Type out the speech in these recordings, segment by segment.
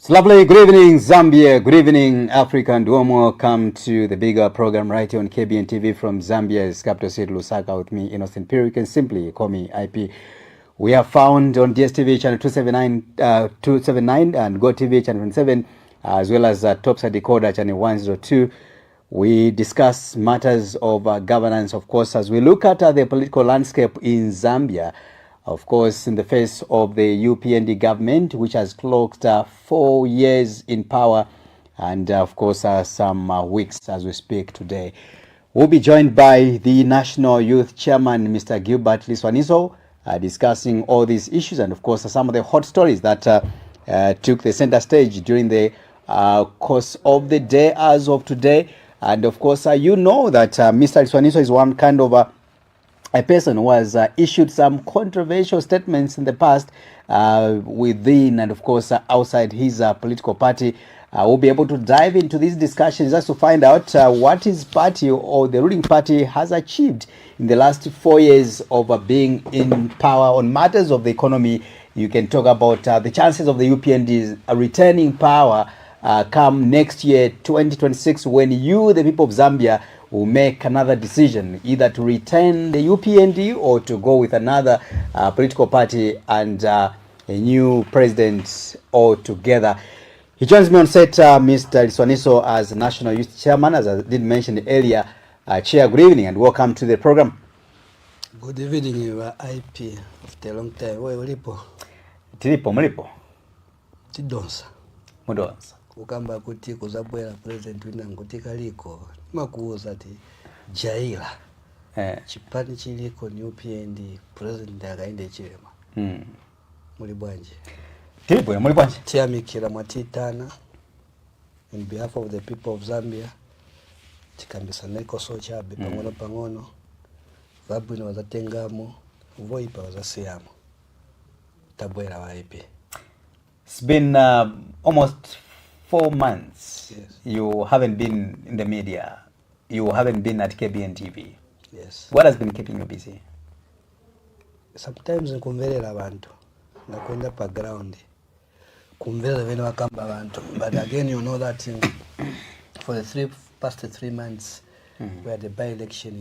It's lovely. Good evening, Zambia. Good evening, Africa, and warm welcome to the bigger program right here on KBN TV from Zambia's capital city, Lusaka, with me, Innocent Piri. You can simply call me IP. We are found on DSTV channel 279 and GoTV channel 27, as well as Topside Decoder channel 102. We discuss matters of governance, of course, as we look at the political landscape in Zambia. Of course, in the face of the UPND government, which has clocked 4 years in power, and of course some weeks as we speak today. We'll be joined by the National Youth Chairman, Mr. Gilbert Liswaniso, discussing all these issues and of course some of the hot stories that took the center stage during the course of the day as of today. And of course, you know that Mr. Liswaniso is one kind of a person who has issued some controversial statements in the past within and of course outside his political party. We'll be able to dive into these discussions just to find out what his party or the ruling party has achieved in the last 4 years of being in power on matters of the economy. You can talk about the chances of the UPND returning power come next year, 2026, when you, the people of Zambia, will make another decision, either to retain the UPND or to go with another political party and a new president altogether. He joins me on set, Mr. Liswaniso, as National Youth Chairman, as I did mention earlier. Chair, good evening and welcome to the program. Good evening, you are IP after a long time. Where ulipo? Tilipo, mlipo? Tidonsa. Mudonsa. Kukamba kuti kuzabwera president wina ngutika liko. Makuuza ti jaila. Chipani chiliko ni UPND president akaende chilema. Mulibwanje. Tilipo, mulibwanje. Tiamikira mwatitana in behalf of the people of Zambia. Tikambisa neko sochabe pangono. Vabwino wazatengamo, voipa wazasiyamo. Tabwera wa IP. It's been almost 4 months. Yes. You haven't been in the media. You haven't been at KBN TV. Yes. What has been keeping you busy? Sometimes kumverera abantu. Nakwenda pa ground. Kumverera vene wakamba abantu. But again, you know that for the past 3 months, we had a by-election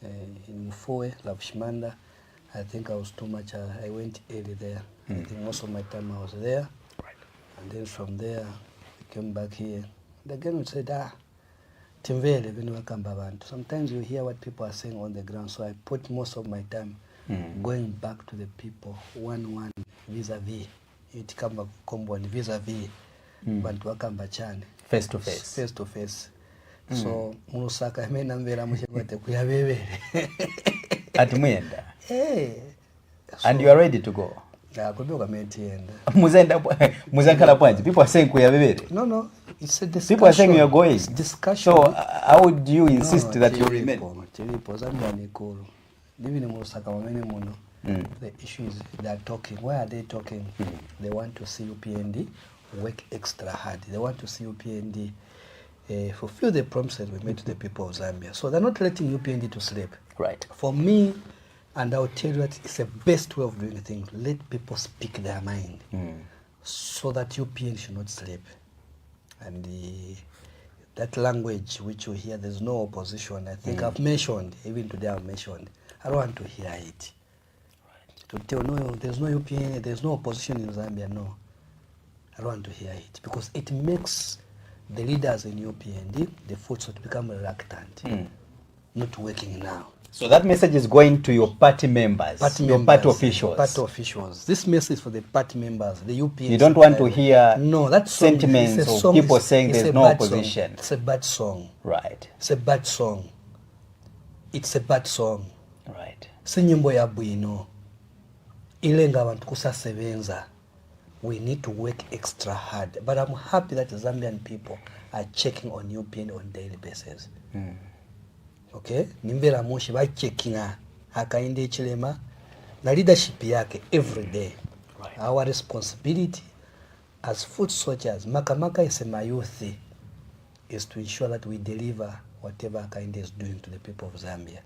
in Mufue, Lavishmanda. I think I was too much. I went early there. I think most of my time I was there. Right. And then from there, we came back here. And again, we said, Timvele, when we come back. Sometimes you hear what people are saying on the ground. So I put most of my time going back to the people, one vis-a-vis. It come back combo and vis-a-vis. But wakamba chane. Face to face. Face to face. So, Musaka, mena mvela mshekete kuyabebele. At Mwenda. Hey. And you are ready to go? Kubiwa metienda. Muzankala point. People are saying kuyabebele. No. It's a discussion. People are saying you are going. It's discussion. So, how would you insist that you remain? Tilipo, Zambia ni kuru. Living in Musaka, wamene muno. The issues they are talking. Why are they talking? They want to see UPND work extra hard. They want to see UPND fulfill the promises we made to the people of Zambia. So they're not letting UPND to sleep. Right. For me, and I'll tell you that it's the best way of doing things. Let people speak their mind so that UPND should not sleep. And that language which you hear, there's no opposition. I think I've mentioned, even today I've mentioned, I don't want to hear it. To tell no, there's no UPND, there's no opposition in Zambia, no. I don't want to hear it because it makes the leaders in UPND, the folks, to become reluctant, not working now. So that message is going to your party members, your party officials. Party officials. This message is for the party members, the UPND. You don't want to hear sentiments of people saying there's no opposition. It's a bad song. Right. It's a bad song. It's a bad song. Right. Sinyimbo ya bwino. Ilenga abantu kusasebenza. We need to work extra hard. But I'm happy that the Zambian people are checking on UPN on a daily basis. Okay? Nimbera moshi ba checkinga hakainde chilema na leadership yake every day. Right. Our responsibility as foot soldiers, Makamaka is a youth, is to ensure that we deliver whatever Hakainde is doing to the people of Zambia.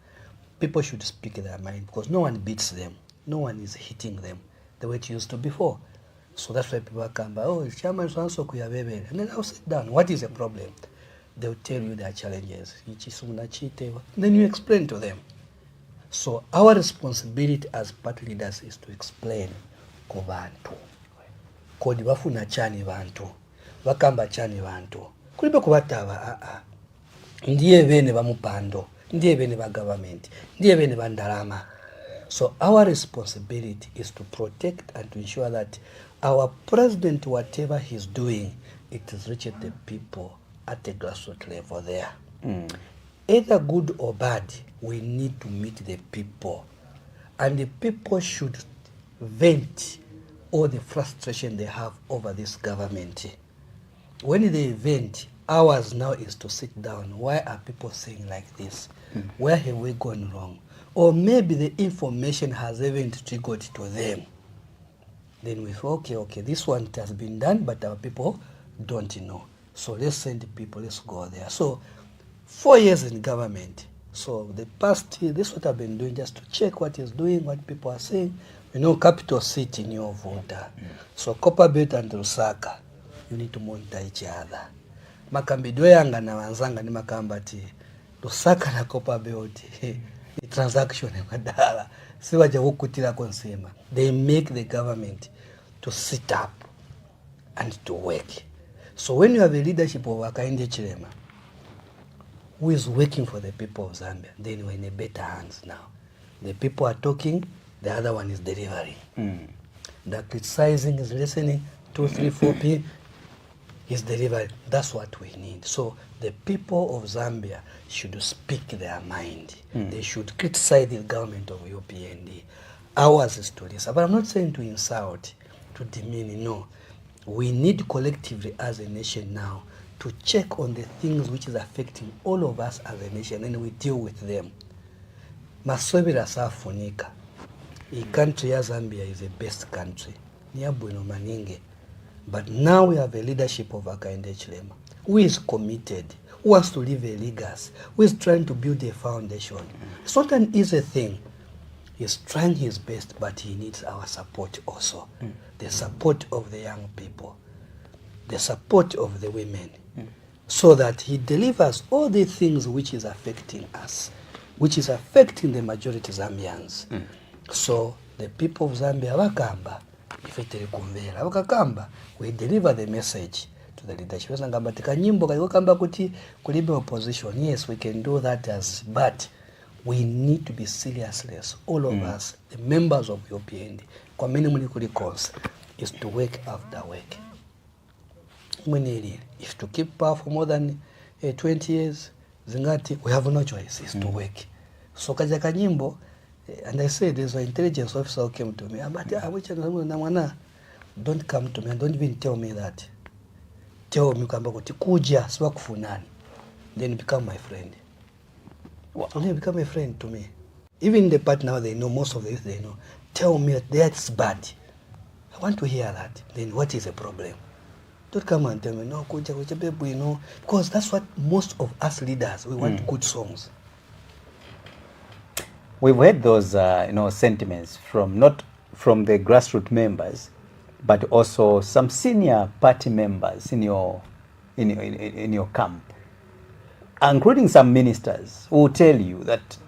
People should speak their mind because no one beats them. No one is hitting them the way it used to before. So that's why people come by, oh, chairman so and so kuyabebera. And then I'll sit down. What is the problem? They'll tell you their challenges. Then you explain to them. So our responsibility as party leaders is to explain ku bantu. Kodi bafuna chani bantu. Bakamba chani bantu. Kulibe kubataba ndiye bene bamupando. Ndiye bene ba government. Ndiye bene bandalama. So our responsibility is to protect and to ensure that our president, whatever he's doing, it is reaching the people at the grassroots level there. Either good or bad, we need to meet the people. And the people should vent all the frustration they have over this government. When they vent, ours now is to sit down. Why are people saying like this? Where have we gone wrong? Or maybe the information has even triggered to them. Then we say, okay, this one has been done, but our people don't know. So let's send people, let's go there. So 4 years in government. So the past year, this is what I've been doing, just to check what is doing, what people are saying. You know, capital city in your voter. So Copperbelt and Lusaka, you need to monitor each other. Makambido yanga na wanzanga ni makambati. Lusaka na Copperbelt, the transaction madala. Siwaja wukutila konsema. They make the government to sit up and to work. So when you have a leadership of Hakainde Chilema, who is working for the people of Zambia, then we're in a better hands now. The people are talking, the other one is delivering. The criticizing is listening, 2, 3, 4 p. is delivering. That's what we need. So the people of Zambia should speak their mind. They should criticize the government of UPND. Ours is to listen. But I'm not saying to insult, to demean, no. We need collectively as a nation now to check on the things which is affecting all of us as a nation, and we deal with them. Maswebira safunika. The country ya Zambia is the best country. Niyabuino maninge. But now we have a leadership of Hakainde Chilema who is committed, who wants to leave a legacy, who is trying to build a foundation. It's not an easy thing. He's trying his best, but he needs our support also. The support of the young people, the support of the women, so that he delivers all the things which is affecting us, which is affecting the majority Zambians. So the people of Zambia, wakamba, ifetele kumvera, wakakamba, we deliver the message to the leadership. Ngamba tikanyimbo kayokamba kuti kulibe opposition. Yes, we can do that but we need to be serious, all of us, the members of UPND, kwa many calls, is to work after work. If to keep power for more than 20 years, zingati, we have no choice, is to work. So kaja kanyimbo, and I said there's an intelligence officer who came to me, don't come to me and don't even tell me that. Tell me kuja siwa kufunani. Then become my friend. Only become a friend to me. Even the part now they know, most of the youth they know. Tell me that's bad. I want to hear that. Then what is the problem? Don't come and tell me, no, kuja baby, you know. Because that's what most of us leaders, we want good songs. We've heard those sentiments from not from the grassroots members, but also some senior party members in your camp, including some ministers who will tell you that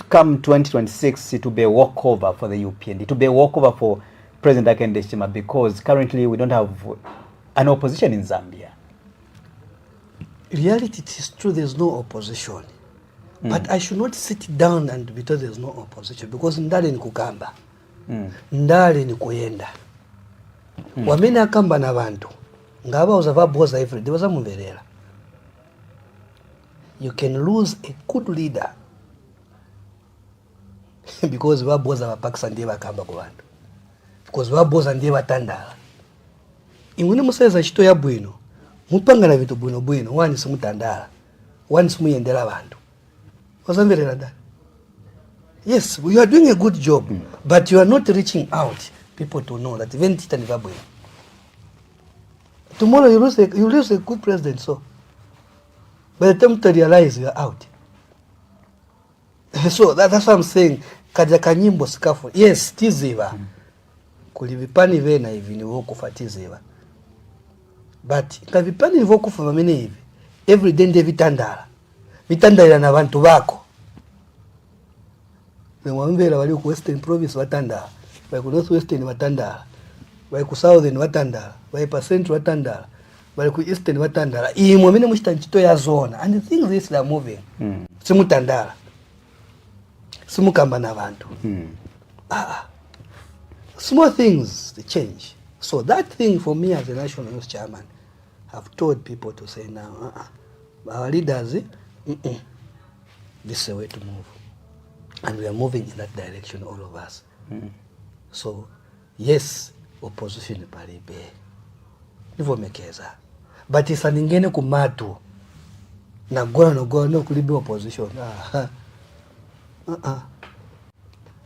come 2026 it will be a walkover for the UPND, it will be a walkover for President Hakainde Hichilema, because currently we don't have an opposition in Zambia. Reality, it is true, there's no opposition. But I should not sit down and because there's no opposition, because ndale ni kukamba, ndale ni kuyenda. Wamene akamba na bantu, ngaba uzava boza every day, waza mverera. You can lose a good leader because waboza wapakisa ndiye bakamba ku bantu. Because waboza ndiye batandala. Inguni museza chito ya bwino. Mupangana vitu bwino wani simutandala. Wani simuyendera bantu. Wazamverera da. Yes, you are doing a good job, but you are not reaching out people to know that even tita ni vabwino. Tomorrow you lose a good president, so by the time to realize you are out. So that's what I'm saying. Kaja kanyimbo sikafu. Yes, tiziva. kuli vipani vena hivi ni vokufatiziva but nga vipani ni vokufa vamene hivi everyday nde vitandalira na vantu vako nemwamvera wali ku Western Province vatandala wali ku North Western vatandala wali ku Southern vatandala wali pa Central vatandala wali ku Eastern vatandala imwe amene muchita ntchito ya zona and the things this are moving simutandala simukamba na vantu small things they change. So that thing for me as a national youth chairman, I've told people to say now, our leaders, this is the way to move. And we are moving in that direction, all of us. So, yes, opposition palibe. Nivo mekeza. But isa ningene kumatu. Na gona kulibe opposition.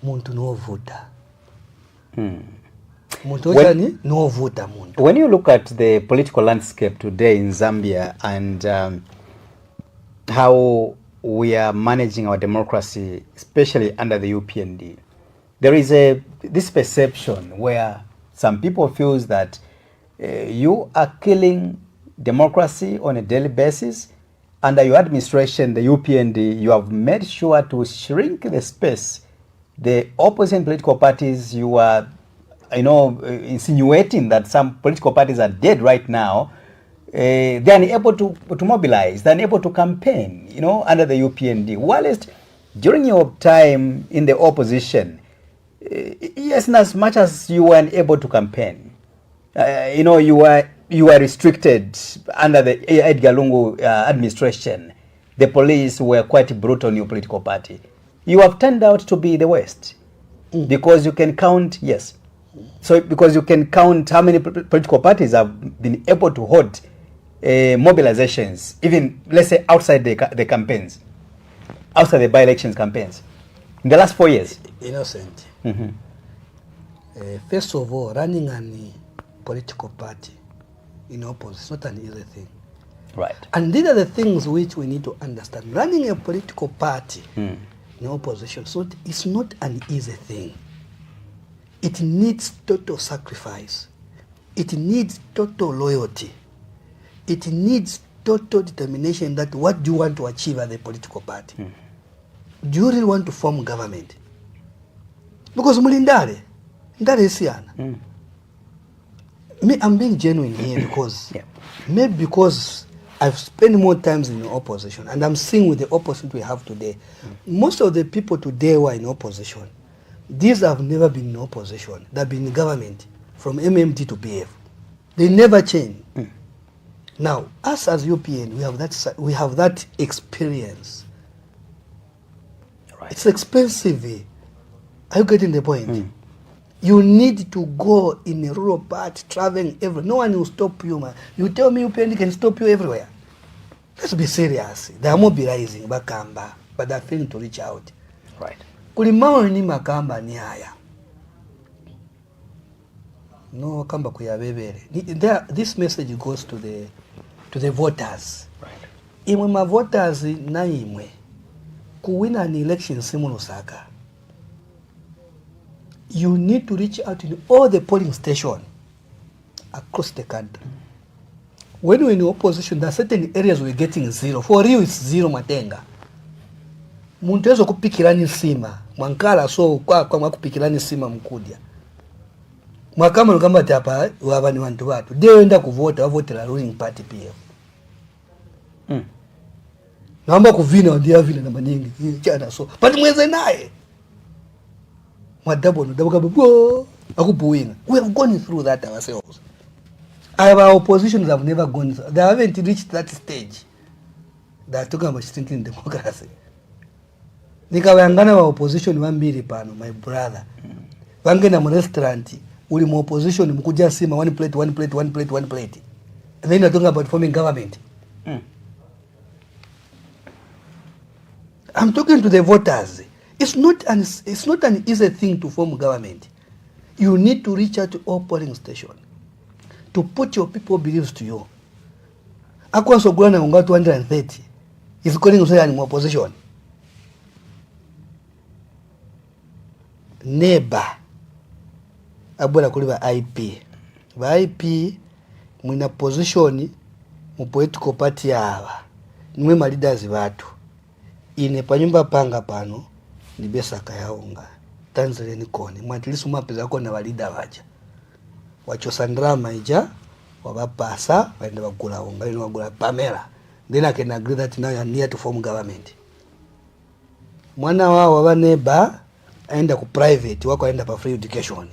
Muntu no vuta. When you look at the political landscape today in Zambia and how we are managing our democracy, especially under the UPND, there is this perception where some people feel that you are killing democracy on a daily basis. Under your administration, the UPND, you have made sure to shrink the space. The opposing political parties, you are, insinuating that some political parties are dead right now. They are unable to mobilize. They are unable to campaign, under the UPND. Whilst during your time in the opposition, yes, as much as you were unable to campaign, you were restricted under the Edgar Lungu administration. The police were quite brutal on your political party. You have turned out to be the worst because you can count, yes. So because you can count how many political parties have been able to hold mobilizations, even let's say outside the campaigns, outside the by-elections campaigns, in the last 4 years. Innocent. First of all, running a political party in opposition is not an easy thing. Right. And these are the things which we need to understand. Running a political party in opposition, so it's not an easy thing. It needs total sacrifice. It needs total loyalty. It needs total determination that what do you want to achieve as a political party? Do you really want to form government? Because mulindare, ndare isiana. Me, I'm being genuine here because maybe because I've spent more times in the opposition and I'm seeing with the opposition we have today. Most of the people today who are in opposition, these have never been in opposition. They've been in government from MMT to PF. They never change. Now, us as UPN, we have that experience. Right. It's expensive. Are you getting the point? You need to go in a rural part, traveling everywhere. No one will stop you, man. You tell me UPN can stop you everywhere. Let's be serious. They are mobilizing Bakamba, but they're failing to reach out. Right. Kulimao ni makamba ni haya. No kamba kuyabebere. This message goes to the voters. Right. Imwe ma voters na imwe kuwina an election simu Lusaka. You need to reach out in all the polling stations across the country. When we're in opposition, there are certain areas we're getting zero. For you, it's zero matenga. Muntu ezo kupikirani sima. Mwankala so kwa kupikirani sima mkudia. Mwakama nukamba tapa wabani wantu watu. Deo enda kuvota, wavote la ruling party pia. Naamba kuvina, wandia vina na manyingi. Chana so. Pati mweze nae. Mwadabono, dabokabu, akubuinga. We have gone through that ourselves. Our oppositions have never gone through. They haven't reached that stage. They are talking about strengthening democracy. Nikawangana wa opposition wambiri pano, my brother. Wange na restaurant, uli mu opposition mkuja sima one plate. And then you're talking about forming government. I'm talking to the voters. It's not an easy thing to form government. You need to reach out to all polling stations to put your people beliefs to you. Akwa Sogolana unga 230 is calling us in opposition. Never. abwera kuli ba IP. Ba IP mwina position mu political party ava. Nimwe ma leaders batu. Ine panyumba panga pano ni besaka yaunga. Tanzania kone. Mwatilisu mapeza kona wa leader waja. Wachosandrama ija wabapasa waenda bagula unga ino bagula Pamela. Then I can agree that now you are near to form government. Mwana wao wabaneba aenda ku private wako aenda pa free education.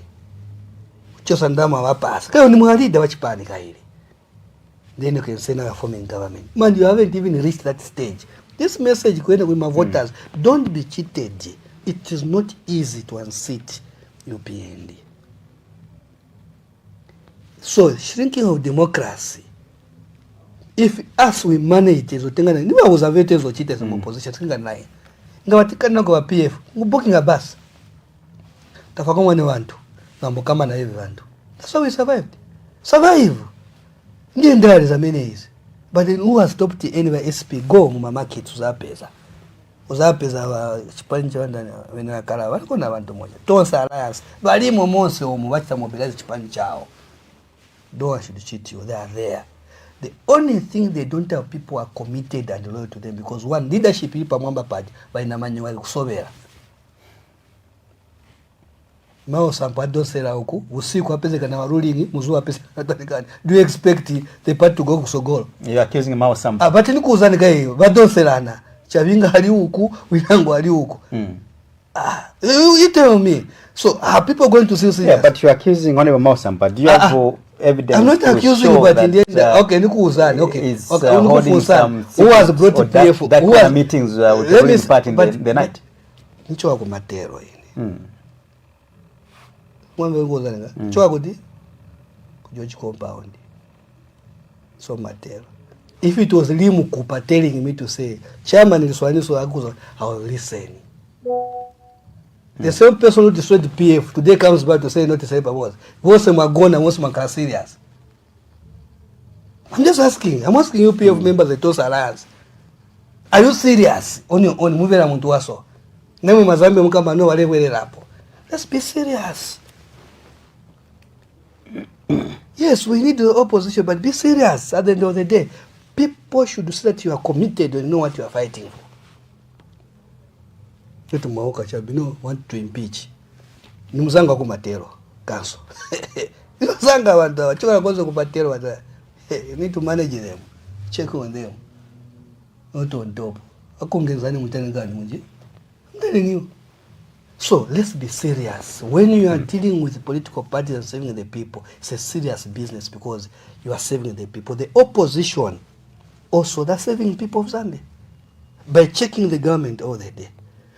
Chosandrama wabapasa. Kayo ni mwalida wachipani kaili. Then you can say now you are forming government. Man, you haven't even reached that stage. This message going with my voters, don't be cheated. It is not easy to unseat UPND. So, shrinking of democracy, if us we manage it, niba uzavete zo cheaters in opposition, singa nae. Nga watikana kwa PF, ngubokinga bus. Tafakoma ni wantu, mambo kama na hivi wantu. That's how we survived. Survive. Ndiye ndali za menes. But then who has stopped anywhere SP go mu market uzapeza. Uzapeza wa chipani cha wanda wena kala wako na wantu moja. Tonsa alliance. Bali mo monse omu wacha mobilize chipani chao. No one should cheat you. They are there. The only thing they don't have, people are committed and loyal to them because one leadership ipa mwamba party baina manyo wali kusobera. Mao sampa dosera huku usiku apeze kana warulingi muzu apeze katanikani. Do you expect the party to go kusogolo? You are accusing Mao sampa. But ni kuuzani kai badoserana. Chavinga ali huku, wilango ali huku. You tell me. So are people going to see serious? Yeah, but you are accusing only Mao sampa. Do you have evidence? I'm not accusing you, but in the end, okay, ni kuuzani. Okay, holding some who has brought to PF? That kind of meetings with the ruling party in the night. Nicho wako matero ini. Mwambe kuuzani nga. Chwa kudi kujoji compound. So matero. If it was Limu Kupa telling me to say, Chairman Liswaniso Akuza, I will listen. The same person who destroyed the PF today comes back to say not to say about what. What's my gun and what's my serious? I'm just asking. I'm asking you PF members the Tosa Alliance. Are you serious on moving around to us? Now we must have no whatever. Let's be serious. Yes, we need the opposition, but be serious at the end of the day. People should say that you are committed and know what you are fighting for. Yetu Mauka Chabino want to impeach. Ni mzanga kumatero council. Ni mzanga wantu wachoka kwanza kumatero wata. You need to manage them. Check on them. Not on top. Akongezani mutani gani munji? I'm telling you. So let's be serious. When you are dealing with political parties and serving the people, it's a serious business because you are serving the people. The opposition also they're serving people of Zambia by checking the government all the day.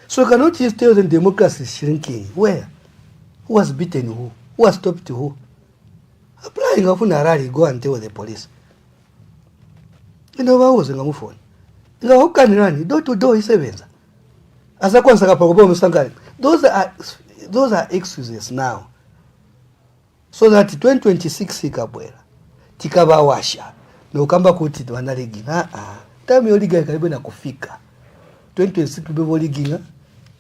So you cannot just tell them democracy is shrinking. Where? Who has beaten who? Who has stopped who? Applying afuna rally, go and tell the police. You know what was in a phone? You know how can you run? Door to door is sevens. As a consequence, those are excuses now. So that 2026 ikabwera tikaba washa na ukamba kuti wanaliginga time yoliga karibu na kufika 2026 kulibe liginga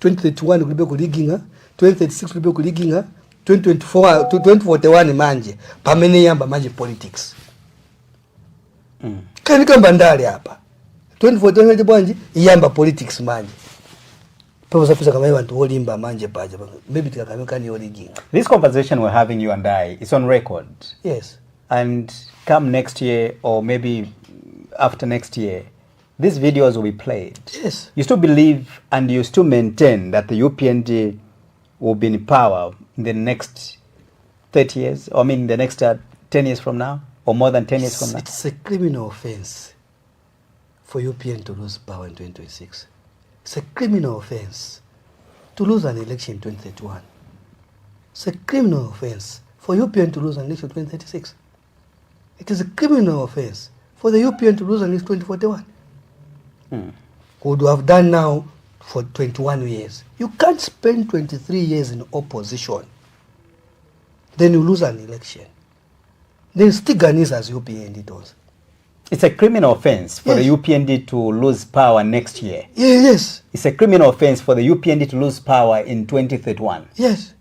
2031 kulibe kuliginga 2036 kulibe kuliginga 2024 2041 manje pamene yamba manje politics kani kamba ndali hapa 2041 bwanji yamba politics manje. This conversation we're having, you and I, is on record. Yes. And come next year, or maybe after next year, these videos will be played. Yes. You still believe and you still maintain that the UPND will be in power in the next 30 years, or I mean the next 10 years from now, or more than 10 years from now? It's a criminal offense for UPN to lose power in 2026. It's a criminal offense to lose an election in 2031. It's a criminal offense for UPN to lose an election in 2036. It is a criminal offense for the UPN to lose an election in 2041. Would have done now for 21 years. You can't spend 23 years in opposition. Then you lose an election. Then still Ghanese as UPND does. It's a criminal offense for the UPND to lose power next year. Yes. It's a criminal offense for the UPND to lose power in 2031. Yes.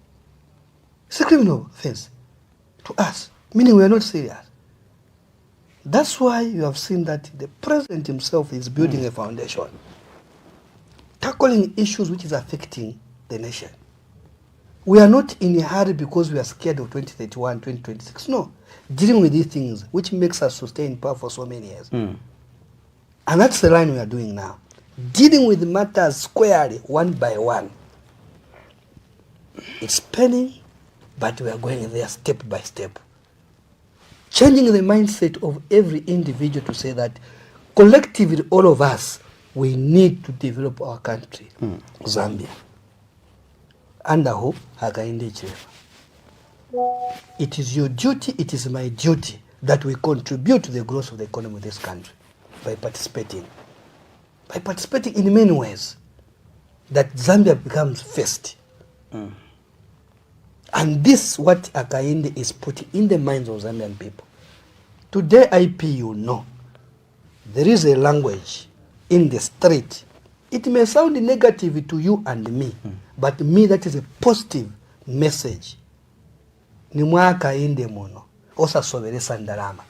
It's a criminal offense to us, meaning we are not serious. That's why you have seen that the president himself is building a foundation, tackling issues which is affecting the nation. We are not in a hurry because we are scared of 2031, 2026. No, dealing with these things which makes us to stay in power for so many years. And that's the line we are doing now. Dealing with matters squarely, one by one. It's penning, but we are going there step by step. Changing the mindset of every individual to say that collectively, all of us, we need to develop our country, Zambia. Under who? Hakainde Chilema. It is your duty, it is my duty that we contribute to the growth of the economy of this country by participating. By participating in many ways, that Zambia becomes first. And this what Hakainde is putting in the minds of Zambian people. Today, IP, you know, there is a language in the street. It may sound negative to you and me, but me, that is a positive message. Nimwa Hakainde mono, osa soberesa ndalama.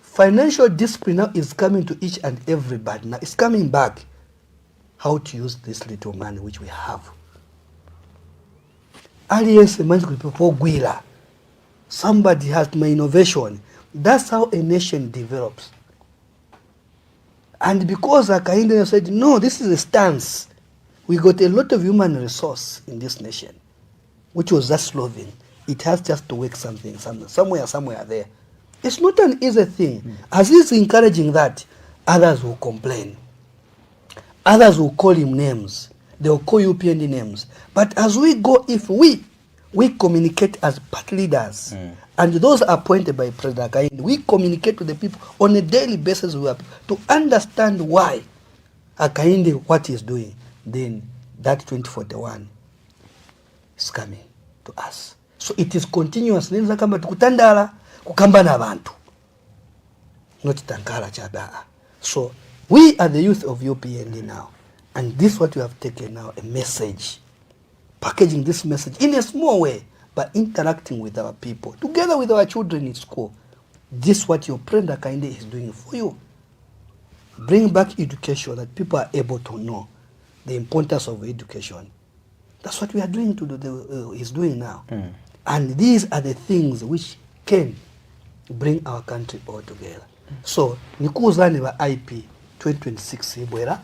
Financial discipline now is coming to each and everybody. Now it's coming back. How to use this little money which we have. Alliance people gwila. Somebody has my innovation. That's how a nation develops. And because Hakainde said, no, this is a stance. We got a lot of human resource in this nation, which was just sloving. It has just to work something, somewhere there. It's not an easy thing. As he's encouraging that, others will complain. Others will call him names. They will call UPND names. But as we go, if we communicate as party leaders, and those appointed by President Hakainde, we communicate to the people on a daily basis to understand why Hakainde, what he's doing, then that 2041 is coming to us. So it is continuous. Nenza kama tukutandala kukamba na bantu. Not tankala chabaa. So we are the youth of UPND now. And this is what we have taken now, a message. Packaging this message in a small way, but interacting with our people, together with our children in school. This is what your friend Hakainde is doing for you. Bring back education that people are able to know the importance of education. That's what we are doing is doing now. And these are the things which can bring our country all together. So, nikuzani wa IP 2026 ibwera.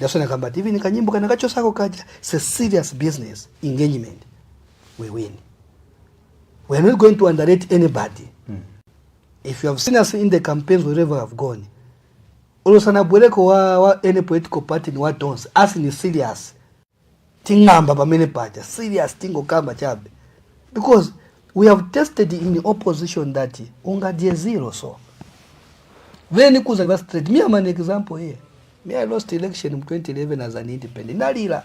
Jasona kamba TV nikanyimbo kanakacho sako kaja. It's a serious business engagement. We win. We are not going to underrate anybody. If you have seen us in the campaigns wherever I've gone, ulosana bweleko wa any political party ni watonse. As ni serious. Tingamba pa mene party. Serious tingo kamba chabe. Because we have tested in the opposition that unga die zero so. When kuza straight, me am an example here. Me I lost election in 2011 as an independent. Nalila.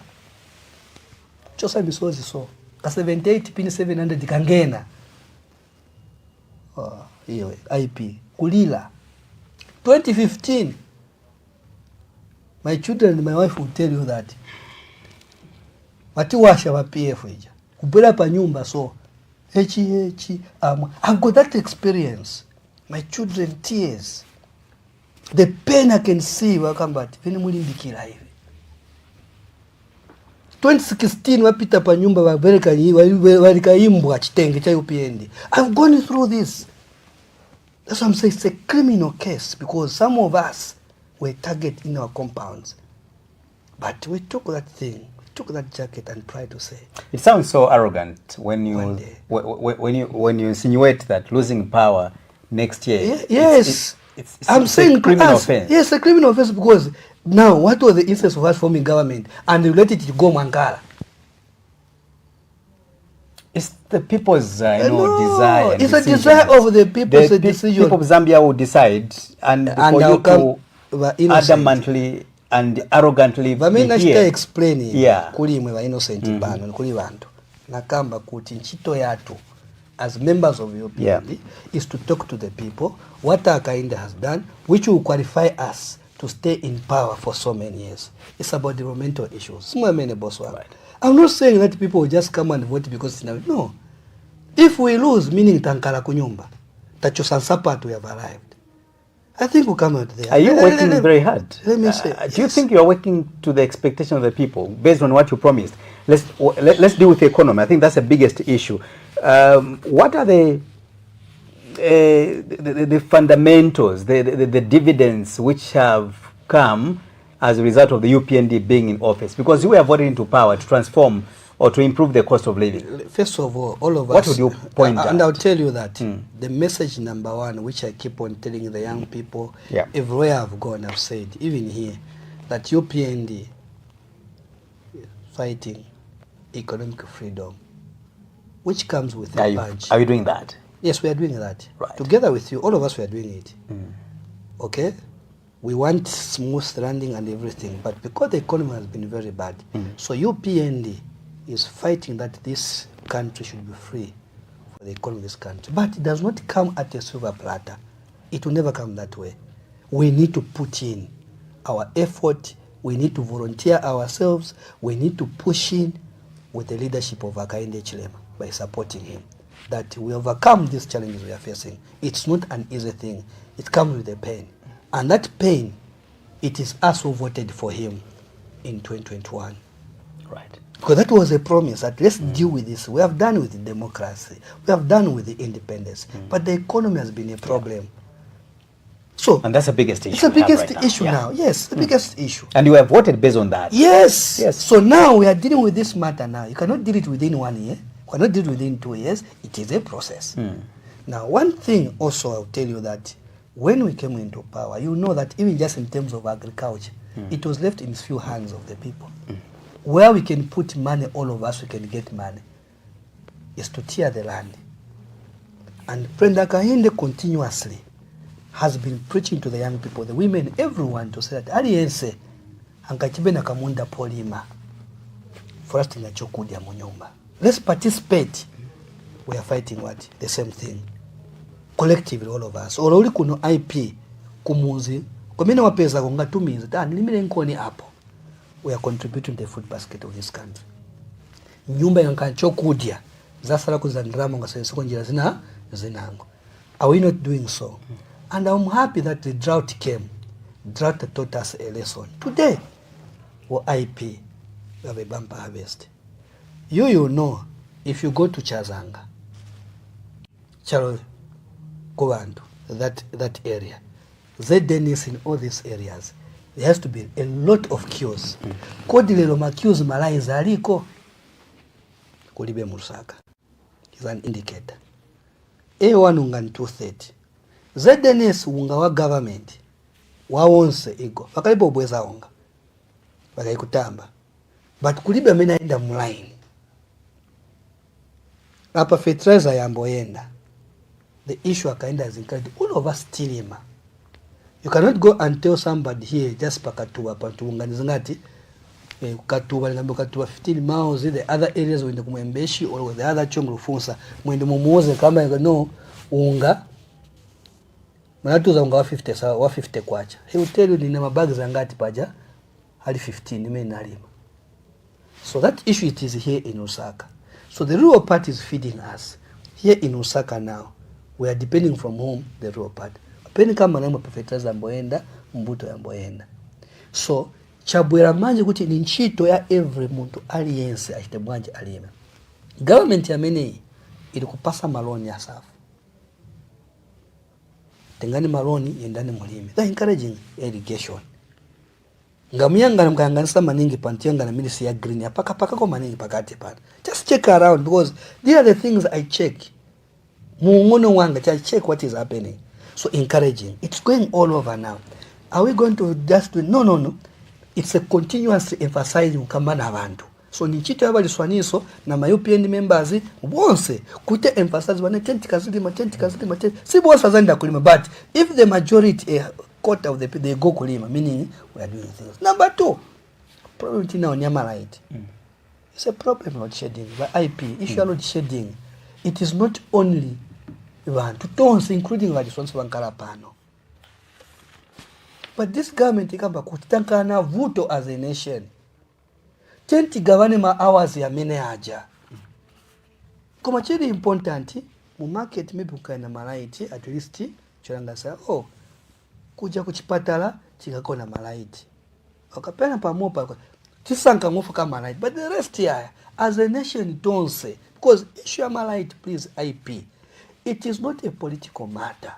Chosa misozi so. Ka 78 pini 700 kangena. Hiyo IP kulila. 2015. My children and my wife will tell you that. Watiwasha wa PF ija. Kubela pa nyumba so. I've got that experience. My children tears. The pain I can see wakambati. Vini mulimbikira hivi. 2016 wapita pa nyumba walikayimbwa chitenge cha UPND. I've gone through this. That's what I'm saying. It's a criminal case because some of us were targeted in our compounds. But we took that thing, took that jacket and tried to say. It sounds so arrogant when you insinuate that losing power next year. Yes. I'm saying a criminal offense. Yes, a criminal offense because now what was the instance of us forming government and we let it go Mangala? It's the people's desire. It's a desire of the people's decision. People of Zambia will decide and for you to adamantly and arrogantly be here. Explaining. Yeah. Kuli mwe innocent bano kuli bantu. Nakamba kuti nchito yatu as members of UPND is to talk to the people what Hakainde has done, which will qualify us to stay in power for so many years. It's about developmental issues. Right. I'm not saying that people will just come and vote because it's now. No. If we lose, meaning tankala kunyumba, tachosansapatu we have arrived. I think we'll come out there. Are you working very hard? Let me say. Do you think you are working to the expectation of the people based on what you promised? Let's deal with the economy. I think that's the biggest issue. What are the fundamentals, the dividends which have come as a result of the UPND being in office? Because you were voted into power to transform or to improve the cost of living. First of all of us... What would you point at? And I'll tell you that the message number one, which I keep on telling the young people, everywhere I've gone, I've said, even here, that UPND fighting economic freedom, which comes with a badge. Are you doing that? Yes, we are doing that. Right. Together with you, all of us, we are doing it. Okay? We want smooth landing and everything, but because the economy has been very bad, so UPND is fighting that this country should be free for the economy of this country. But it does not come at a silver platter. It will never come that way. We need to put in our effort. We need to volunteer ourselves. We need to push in with the leadership of Hakainde Hichilema by supporting him, that we overcome these challenges we are facing. It's not an easy thing. It comes with a pain. And that pain, it is us who voted for him in 2021. Right. Because that was a promise that let's deal with this. We have done with the democracy. We have done with the independence. But the economy has been a problem. So, and that's the biggest issue. It's the biggest issue now. Yes, the biggest issue. And you have voted based on that. Yes. Yes. So now we are dealing with this matter now. You cannot deal it within 1 year. You cannot deal it within 2 years. It is a process. Now, one thing also I'll tell you that when we came into power, you know that even just in terms of agriculture, it was left in few hands of the people. Where we can put money, all of us, we can get money, is to tear the land. And President Hakainde continuously has been preaching to the young people, the women, everyone, to say that aliyense angachibe na kamunda polima for us to nachokudia munyumba. Let's participate. We are fighting what? The same thing. Collectively, all of us. Or only kuno IP kumuzi komena wapeza konga tumizi tani limile nkoni hapo. We are contributing to the food basket of this country. Nyumba yankanchokudia zasala kuzandrama ngasenso njira zinango. Are we not doing so? And I'm happy that the drought came. Drought taught us a lesson. Today, for IP, we have a bumper harvest. You know, if you go to Chazanga, Charo, Kovandu, that area, Zdenis in all these areas, there has to be a lot of queues. Kodilelo maqueues malai zaliko, Kulibe Musaka is an indicator. A1 ungan 230. ZNS unga wa government wawonse ego bakalipo bweza onga bakaikutamba but kulibe mena enda mline apa fertilizer yamboyenda the issue akaenda zinkadi all of us tilima. You cannot go and tell somebody here just pakatuwa pantunga nizingati katuwa ngambo katuwa 15 miles the other areas wende kumwembeshi or the other chongro funsa mwende mumuoze kama no unga manatuza unga wa 50 sawa wa 50 kwacha. He will tell you nina mabagi za ngati paja hadi 15 nime nalima. So that issue it is here in Osaka. So the rural part is feeding us. Here in Osaka now, we are depending from whom? The rural part. Depending kama namo fertilizer amboenda, mbuto yamboenda. So chabwera manje kuti ni nchito ya every muntu aliyense achite bwanje alima. Government ya mene ili kupasa maloni ya safu. Tengani maloni yendani mulime. They encouraging irrigation. Ngamuyanga mkanganisa maningi pantiyanga na milisi ya green. Paka kwa maningi pakati pana. Just check around because these are the things I check. Muungono wanga, I check what is happening. So encouraging. It's going all over now. Are we going to just do no. It's a continuous emphasizing kambana abantu. So nichito yaba Liswaniso na ma UPND members bonse kute emphasize wane tenti kazilima. Si bonse azanda kulima, but if the majority a quarter of the people they go kulima, meaning we are doing things. Number 2, problem now nyama light. It's a problem load shedding. By IP issue load shedding. It is not only to tons including the Liswaniso bankalapano. But this government ikamba kutankana vuto as a nation. tenti gavane ma hours ya mene aja koma chiri important mu market maybe ukaina malaiti at least chiranga sa kuja kuchipatala chikakona malaiti wakapena pamopa tisanka ngofu kama malaiti but the rest here as a nation don't say because issue ya malaiti please IP it is not a political matter.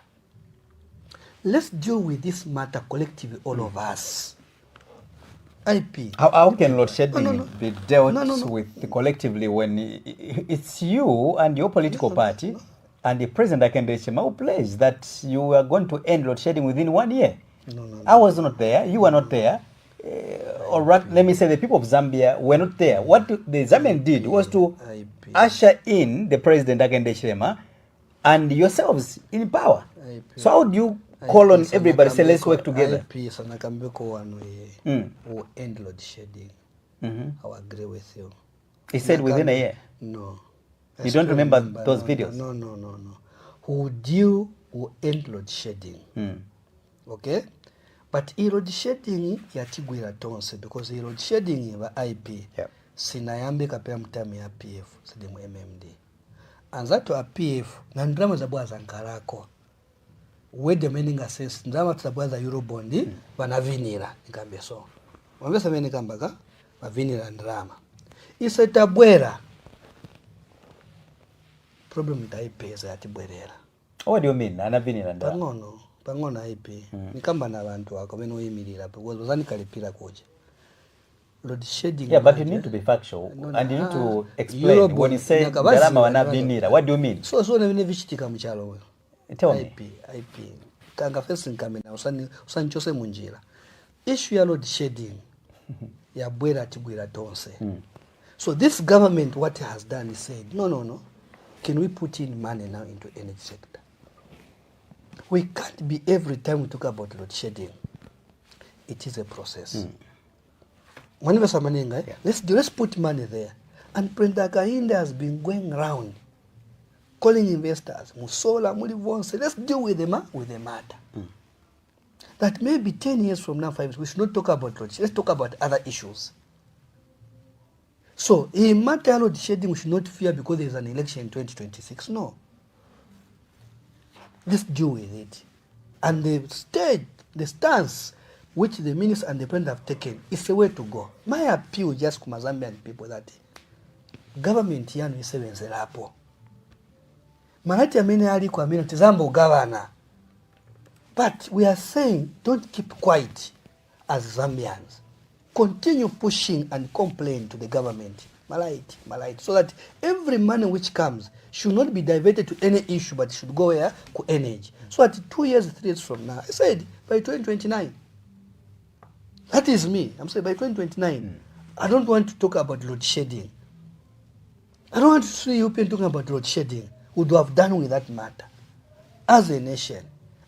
Let's deal with this matter collectively, all of us. IP. How can load shedding be dealt with collectively when it's you and your political party and the President Akende who pledged that you are going to end load shedding within 1 year? I was not there. You were not there. Or let me say the people of Zambia were not there. What the Zambian did was to usher in the President Akende and yourselves in power. So how do you call on everybody, say let's work together? Who end load shedding. I agree with you. He said within a year? No. You don't remember those videos? No. Who end load shedding. Okay? But load shedding yatigwira tonse because load shedding wa IP sinayambe kapea mtami ya PF sidimu MMD. Anzato a PF na ndrama za bwaza nkarako. Wede meninga sense ndrama tuzabwaza Eurobondi vanavinira nikambe so. Wambesa meni kambaka vavinira ndrama. Isa tabwera problem itaipeza yatibwerera. What do you mean? Anavinira ndrama? Pangono IP. Nikamba na bantu wako beno yimirira because wazani kalipira kuja. Load shedding. Yeah, but you need to be factual and you need to explain when you say ndrama wanavinira. What do you mean? So ne vichitika mchalo wewe. Tell me. IP. Kanga first nkamena usani chose munjira. Issue ya load shedding ya bwera tibwera tonse. So this government what it has done is said no. Can we put in money now into energy sector? We can't be every time we talk about load shedding. It is a process. Let's put money there. And President Akinde has been going around calling investors, Musola, Mulivonse, let's deal with the matter. That maybe 10 years from now, 5 years, we should not talk about load shedding. Let's talk about other issues. So, in matter of load shedding, we should not fear because there is an election in 2026. No. Let's deal with it. And the stance which the minister and the president have taken is the way to go. My appeal just to Zambian people that government yanu isebenze lapo. Manati amene ali kwa amene tizambo governor. But we are saying don't keep quiet as Zambians. Continue pushing and complain to the government. Malite. So that every money which comes should not be diverted to any issue, but should go where? To energy. So at 2 years, 3 years from now, I said by 2029. That is me. I'm saying by 2029. I don't want to talk about load shedding. I don't want to see UPN talking about load shedding. We would have done with that matter as a nation.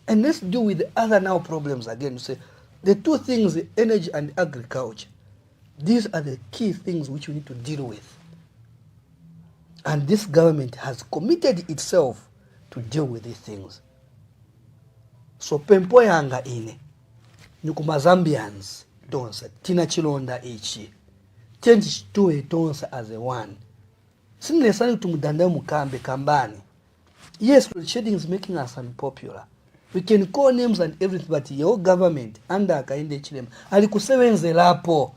And let's deal with the other now problems again. You say the two things, energy and agriculture. These are the key things which we need to deal with. And this government has committed itself to deal with these things. So pempo yanga ine nyukuma Zambians tonsa tina chilonda ichi change chituwe tonsa as a one. Sinnesani tumudanda mukambe kambani. Yes, load shedding is making us unpopular. We can call names and everything, but your government under Akinde Chilema alikusebenze lapo.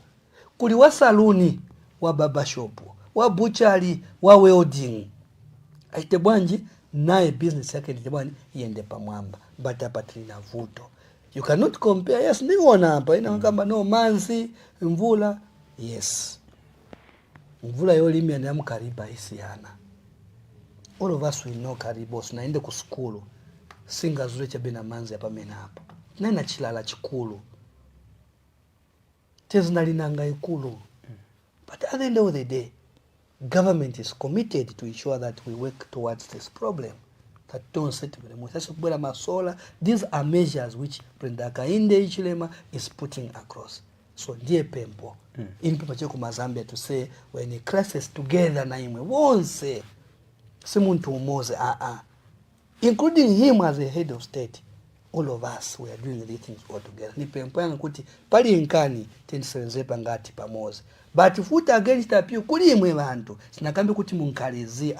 Kuli wa saluni, wa baba shopu, wa buchari, wa welding. Aitebwanji nae business yake nitebwani iende pamwamba. But hapa trina vuto. You cannot compare. Yes, niona hapa ina kama no manzi, mvula. Yes. Mvula yolimi anamu kariba isiana. All of us we know karibu tunaende ku school. Singa zure chabena manzi hapa mena hapa. Nena chilala chikulu. Tezinalina ikulu. But at the end of the day, government is committed to ensure that we work towards this problem. That don't set masola. These are measures which President Akinde Chilema is putting across. So dear Pempo, in Papacheku Mazambia to say when a crisis together na imwe won't say simuntu umoze including him as a head of state. all of us we are doing these things all together. Nipempo yanga kuti pali nkani tendisevenzepa ngati pamozi. But futa against appeal kuli imwe bantu sinakambe kuti munkalezi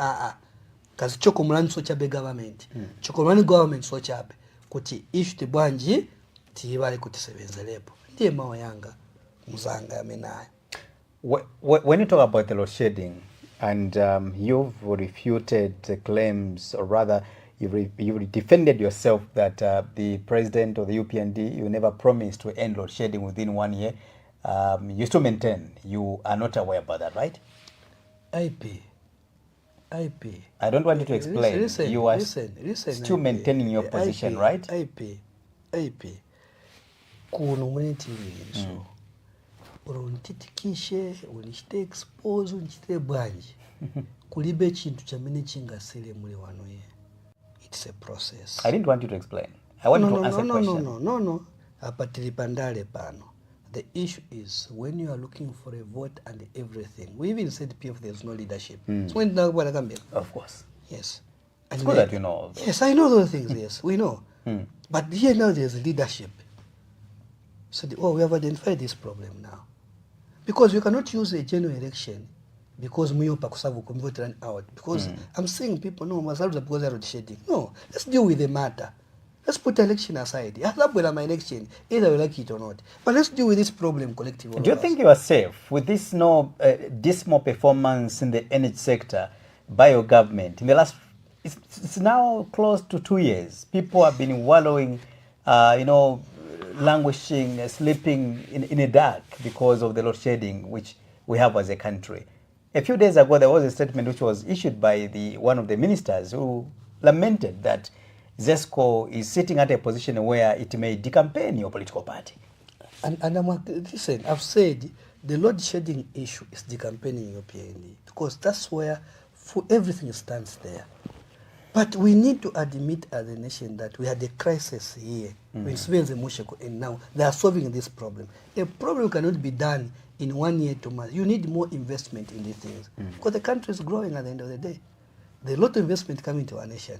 kazi choko mulani sochabe government choko mulani government sochabe kuti issue tibwanji tibali kuti sevenzelepo ndiye mawa yanga muzanga yamenayo. When you talk about the load shedding and you've refuted the claims, or rather you've defended yourself that the president or the UPND, you never promised to end load shedding within 1 year, you still maintain you are not aware about that, right? IP. I don't want you to explain. You are still maintaining your position, right? IP. Kuno mwene so uruntitikishe unishite expose unishite bwanji kulibe chintu chamene chingasele muli wano ye. It's a process. I didn't want you to explain. I want you to answer the question. No. Apatili pandale pano. The issue is when you are looking for a vote and everything. We even said PF there's no leadership. So when of course. Yes. It's good that you know. Yes, I know those things, yes. We know. But here now there's leadership. So we have identified this problem now. Because you cannot use a general election because muyopa kusavu vote run out. Because I'm seeing people, no, because they're shedding. No, let's deal with the matter. Let's put election aside. My election, either we like it or not. But let's deal with this problem collectively. Do you think you are safe with this dismal performance in the energy sector by your government? In the last, it's now close to 2 years. People have been wallowing, languishing, sleeping in the dark because of the load shedding which we have as a country. A few days ago, there was a statement which was issued by one of the ministers who lamented that ZESCO is sitting at a position where it may decampaign your political party. And listen, I've said the load shedding issue is decampaigning your UPND because that's where everything stands there. But we need to admit as a nation that we had a crisis here. And now they are solving this problem. A problem cannot be done in 1 year, 2 months. You need more investment in these things because the country is growing at the end of the day. There's a lot of investment coming to our nation.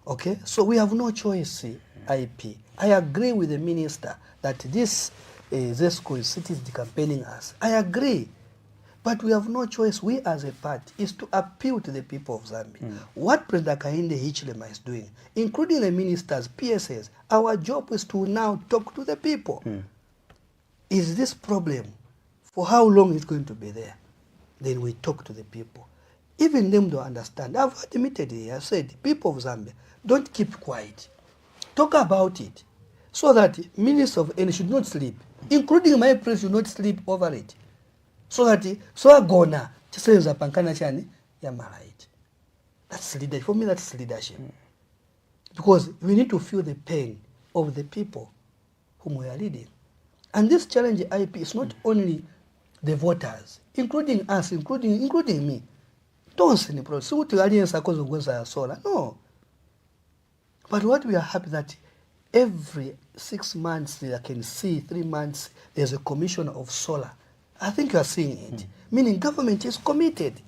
Okay, so we have no choice, IP. I agree with the minister that this ZESCO is campaigning us. I agree. But we have no choice. We as a party is to appeal to the people of Zambia. What President Hakainde Hichilema is doing, including the ministers, PSS, our job is to now talk to the people. Is this problem, for how long it's going to be there? Then we talk to the people. Even them don't understand. I've admitted it. I said, people of Zambia, don't keep quiet. Talk about it. So that ministers of energy should not sleep, including my press should not sleep over it. So that agona chisenza pankana chani yamala it. That's leadership. For me, that's leadership. Because we need to feel the pain of the people whom we are leading. And this challenge IP is not only the voters, including us, including me. Don't say no. But what we are happy that every 6 months I can see 3 months there's a commission of solar. I think you are seeing it. Meaning government is committed.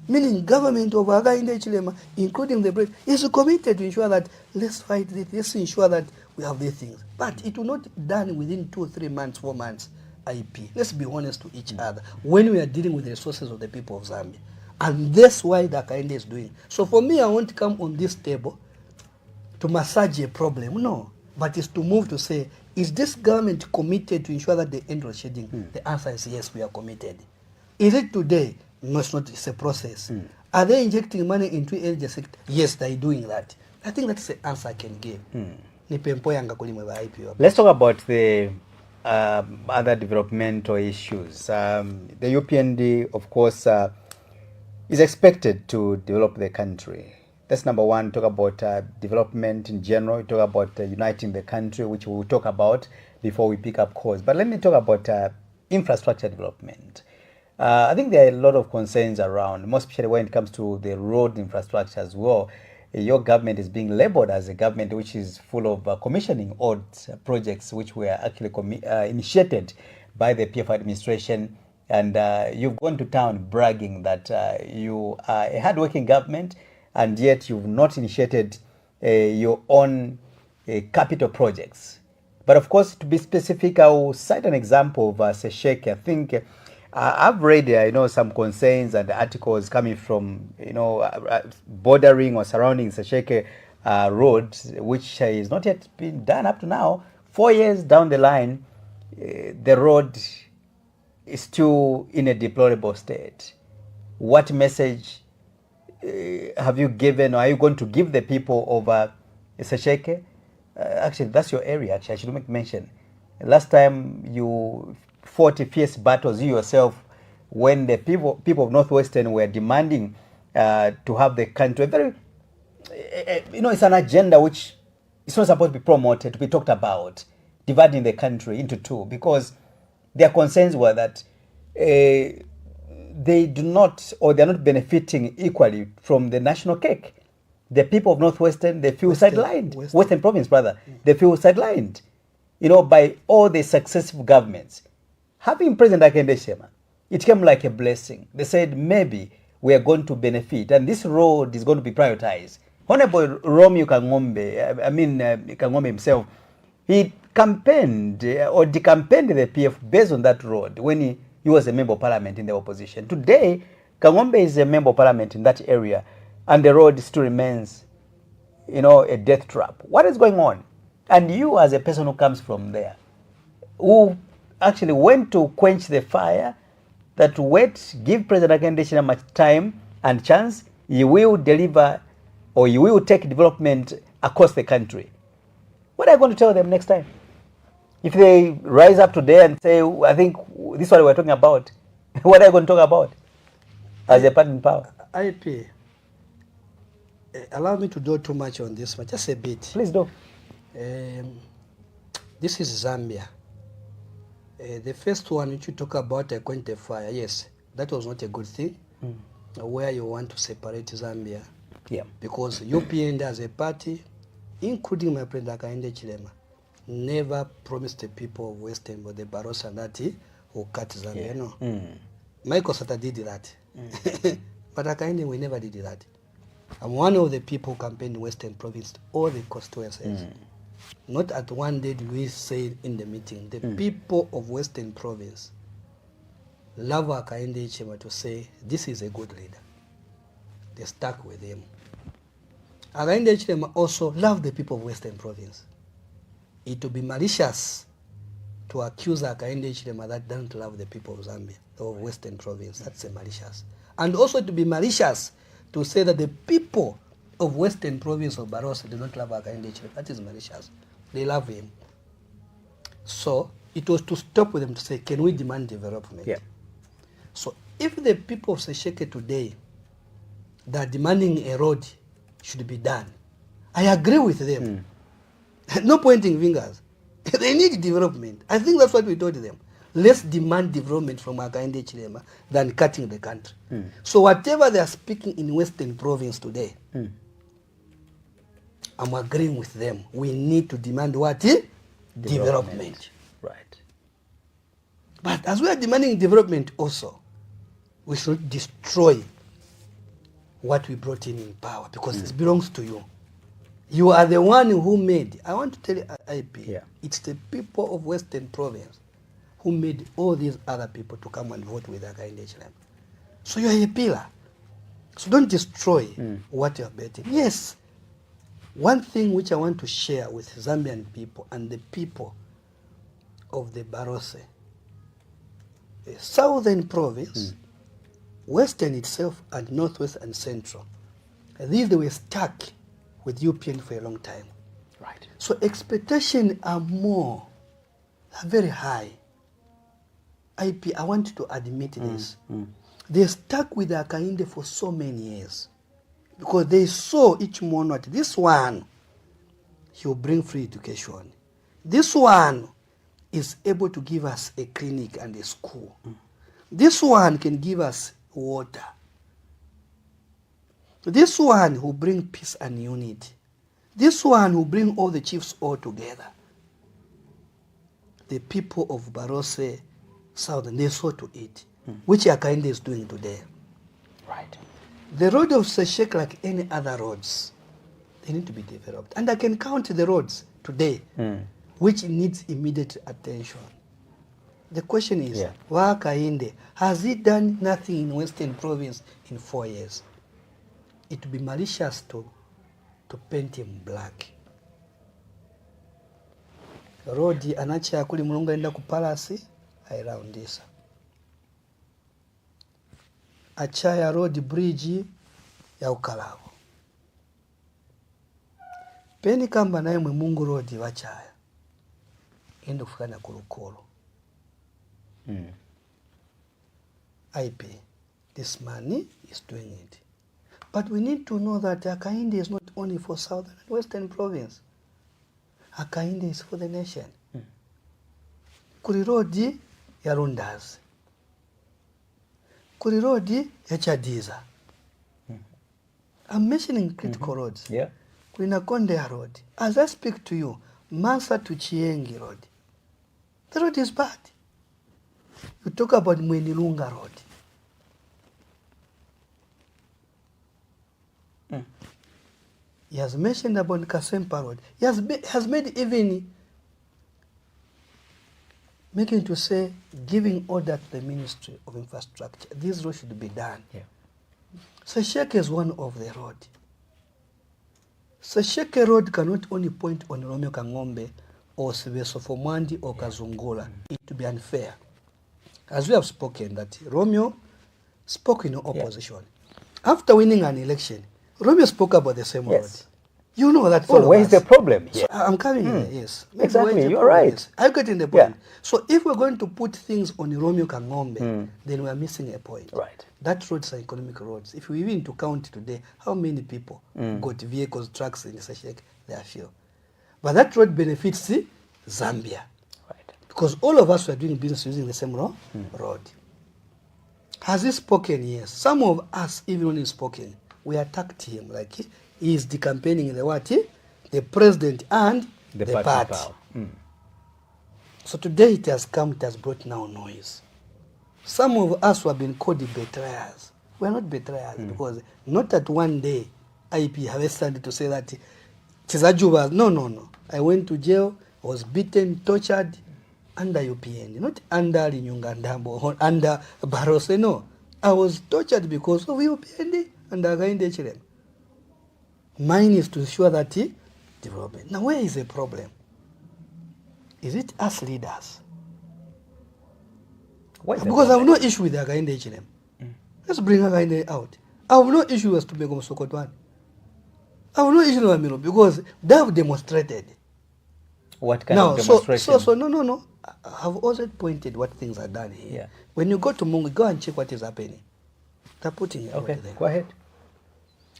Meaning government of Hakainde Hichilema, including the president, is committed to ensure that let's fight this, let's ensure that we have these things. But it will not be done within 2, 3 months, 4 months. IP. Let's be honest to each other when we are dealing with the resources of the people of Zambia. And that's why the Hakainde is doing. So for me, I won't come on this table to massage a problem, no. But it's to move to say, is this government committed to ensure that they end load shedding? The answer is yes, we are committed. Is it today? No, it's not. It's a process. Are they injecting money into energy sector? Yes, they're doing that. I think that's the answer I can give. Let's talk about the other developmental issues. The UPND, of course, is expected to develop the country. That's number one. Talk about development in general. Talk about uniting the country, which we will talk about before we pick up course. But let me talk about infrastructure development. I think there are a lot of concerns around, most especially when it comes to the road infrastructure as well. Your government is being labeled as a government which is full of commissioning odd projects which were actually initiated by the PF administration. And you've gone to town bragging that you are a hardworking government, and yet you've not initiated your own capital projects. But of course, to be specific, I will cite an example of Sesheke. I think I've read, some concerns and articles coming from, bordering or surrounding Sesheke road, which has not yet been done up to now. 4 years down the line, the road is still in a deplorable state. What message have you given, or are you going to give the people of Sesheke? Actually, that's your area. Actually, I should make mention. Last time you fought fierce battles, you yourself, when the people of Northwestern were demanding to have the country, it's an agenda which is not supposed to be promoted, to be talked about, dividing the country into two, because their concerns were that they do not, or they're not benefiting equally from the national cake. The people of Northwestern, they feel sidelined. Western province, rather. They feel sidelined, by all the successive governments. Having President Akende Shema, it came like a blessing. They said, maybe we are going to benefit, and this road is going to be prioritized. Honorable Romeo Kangombe, Kangombe himself, he campaigned or decampaigned the PF based on that road when he was a member of parliament in the opposition. Today, Kangombe is a member of parliament in that area, and the road still remains, a death trap. What is going on? And you, as a person who comes from there, who actually went to quench the fire, that give President Akende Shema much time and chance, he will deliver, or he will take development across the country. What are you going to tell them next time? If they rise up today and say, I think this is what we're talking about, what are you going to talk about as a party in power? IP, allow me to do too much on this, but just a bit. Please do. This is Zambia. The first one which you talk about, quench fire, yes, that was not a good thing, where you want to separate Zambia. Yeah. Because UPND as a party, including my friend Hakainde Hichilema, never promised the people of Western or the Barossa that he will cut Zambia. Yeah. No. Michael Sata did that. But Hakainde, we never did that. I'm one of the people who campaigned in Western Province, all the constituencies. Not at one day did we say in the meeting, the people of Western Province love Hakainde Hichilema to say, this is a good leader. They stuck with him. Hakainde Hichilema also loved the people of Western Province. It would be malicious to accuse Hakainde Hichilema that doesn't love the people of Zambia, of Western Province. That's a malicious. And also to be malicious to say that the people of Western Province of Barossa do not love Hakainde Hichilema. That is malicious. They love him. So it was to stop with them to say, can we demand development? Yeah. So if the people of Sesheke today, they are demanding a road should be done, I agree with them. No pointing fingers. They need development. I think that's what we told them. Let's demand development from Hakainde Hichilema than cutting the country. So whatever they are speaking in Western Province today, I'm agreeing with them. We need to demand what? Development. Right. But as we are demanding development also, we should destroy what we brought in power, because it belongs to you. You are the one who made, I want to tell you, IP, it's the people of Western Province who made all these other people to come and vote with Hakainde Hichilema. So you are a pillar. So don't destroy what you are betting. Yes, one thing which I want to share with Zambian people and the people of the Barossa, the Southern Province, Western itself, and Northwest and Central, these they were stuck with UPN for a long time. Right. So expectations are very high. IP, I want to admit this. They stuck with Hakainde for so many years because they saw each month, this one, he will bring free education. This one is able to give us a clinic and a school. This one can give us water. This one will bring peace and unity. This one will bring all the chiefs all together. The people of Barossa Southern, they saw to it, which Hakainde is doing today. Right. The road of Sesheke, like any other roads, they need to be developed. And I can count the roads. today, which needs immediate attention. The question is, Wakainde, has he done nothing in Western Province in 4 years? It would be malicious to paint him black. Rodi anacha akuli mulunga enda ku palace airaundisa. Achaya road bridge ya Ukalabo. Peni kamba naye mwe Mungu road wachaya. Endo kufukana kulukolo. IP, this money is doing it. But we need to know that Akainde is not only for Southern and Western Province. Akainde is for the nation. Kuri road ya Rundazi. Kuri road ya Chadiza. I'm mentioning critical roads. Yeah. Kuri Nakonde road. As I speak to you, Mansa to Chiengi road. The road is bad. You talk about Mwenilunga road. He has mentioned about Kasempa road. He has made even making to say, giving order to the Ministry of Infrastructure. This road should be done. Yeah. Sesheke is one of the road. Sesheke road cannot only point on Romeo Kangombe or Siveso Fomandi or Kazungula. It would be unfair. As we have spoken, that Romeo spoke in opposition. After winning an election, Romeo spoke about the same road. You know that. So where's the problem here? So I'm coming here, yes. Exactly, you're right. Is. I'm getting the point. So if we're going to put things on Romeo Kangombe, then we are missing a point. Right. That roads are economic roads. If we even to count today, how many people got vehicles, trucks in Sesheke? They are few. But that road benefits Zambia. Right. Because all of us were doing business using the same road. Has he spoken? Yes. Some of us, even when he's spoken, we attacked him like he is decampaigning the what? The president and the party. So today it has come, it has brought now noise. Some of us who have been called betrayers. We are not betrayers because not that one day IP have started to say that Chizajuba, no. I went to jail, was beaten, tortured under UPND, not under Linyungandambo or under Barose, no. I was tortured because of UPND and Againde Chirem. Mine is to ensure that development. Now, where is the problem? Is it us leaders? Because I have no issue with Againde Chirem. Let's bring Againde out. I have no issue with Tumego Sokotwan. I have no issue with Amiro because they have demonstrated. What kind of demonstration? No. I have also pointed what things are done here. Yeah. When you go to Mungu, go and check what is happening. They're putting it there. Go ahead.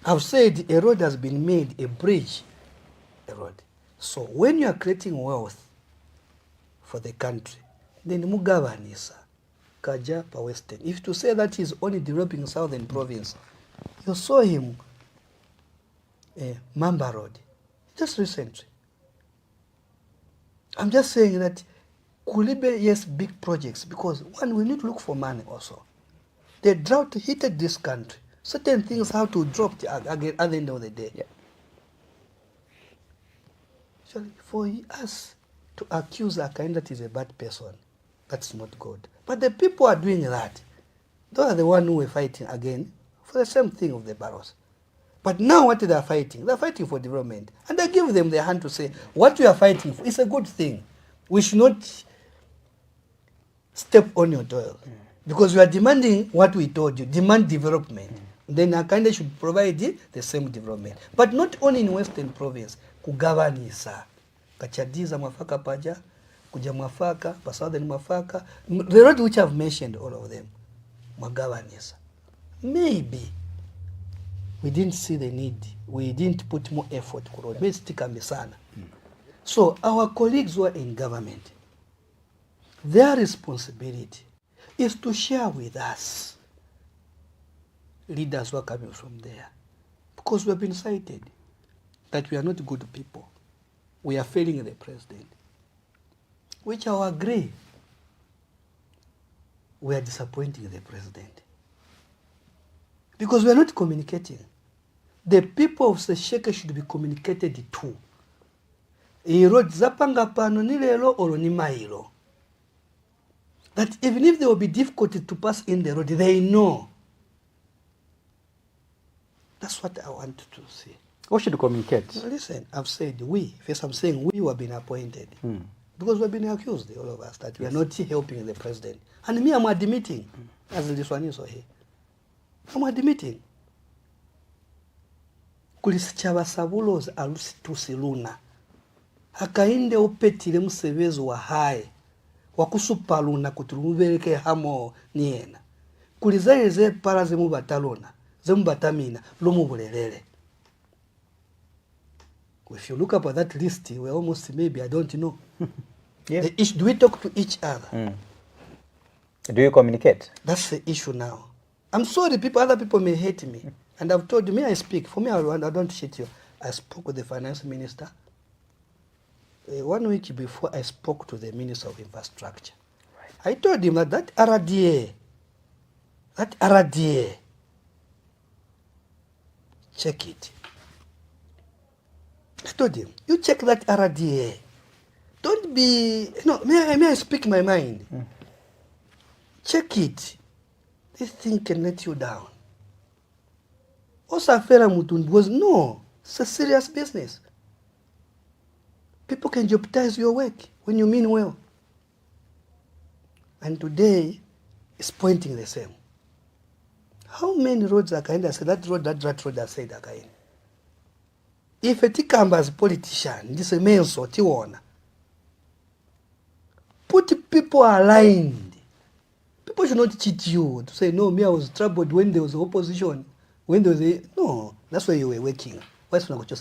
I've said a road has been made, a bridge, a road. So when you are creating wealth for the country, then Mugavanisa, Kajapa Western. If to say that he's only developing Southern Province, you saw him, Mamba Road, just recently. I'm just saying that Kulibe, yes, big projects, because one, we need to look for money also. The drought hit this country. Certain things have to drop again at the end of the day. Yeah. Actually, for us to accuse a kind that is a bad person, that's not good. But the people are doing that. They are the ones who were fighting again for the same thing of the barrels. But now what they are fighting? They are fighting for development. And I give them their hand to say, what we are fighting for is a good thing. We should not step on your toil. Because you are demanding what we told you, demand development. Then Akande should provide the same development. But not only in Western Province, kugavanisa. Kachadiza mafaka paja, kuja mafaka, pa Southern mafaka. The road which I've mentioned, all of them, magavanisa. Maybe we didn't see the need. We didn't put more effort. So our colleagues who are in government, their responsibility is to share with us, leaders who are coming from there, because we have been cited that we are not good people. We are failing the president, which I will agree. We are disappointing the president because we are not communicating. The people of Sesheke should be communicated to. road zapanga pano ni lelo olo ni mailo. That even if there will be difficulty to pass in the road, they know. That's what I want to see. What should communicate? Now listen, I've said we. First, I'm saying we who have been appointed. Because we've been accused, all of us, that we are not helping the president. And me, I'm admitting, as Liswaniso here, I'm admitting. Kulisichaba sabulos alusitusiluna. Hakainde opetile msevezo wa hai. Wakusupaluna kutulumbeleke hamo niena. Kulizaye para zemu batalona. Zemu batamina. Lomu bulelele. If you look up at that list, we're almost maybe, I don't know. Yeah. Do we talk to each other? Do you communicate? That's the issue now. I'm sorry, other people may hate me. And I've told you, me I speak. For me, I don't shit you. I spoke with the finance minister. 1 week before, I spoke to the Minister of Infrastructure. Right. I told him that RDA, check it. I told him, you check that RDA. Don't be, may I speak my mind? Check it. This thing can let you down. Osafera Mutundu was, no, it's a serious business. People can jeopardize your work when you mean well. And today, it's pointing the same. How many roads are kind of said that road are said again? If a tikamba as a politician, this is a man so tiwana. Put people aligned. People should not cheat you to say, no, me, I was troubled when there was opposition. When there was no, that's why you were working. Why should I go to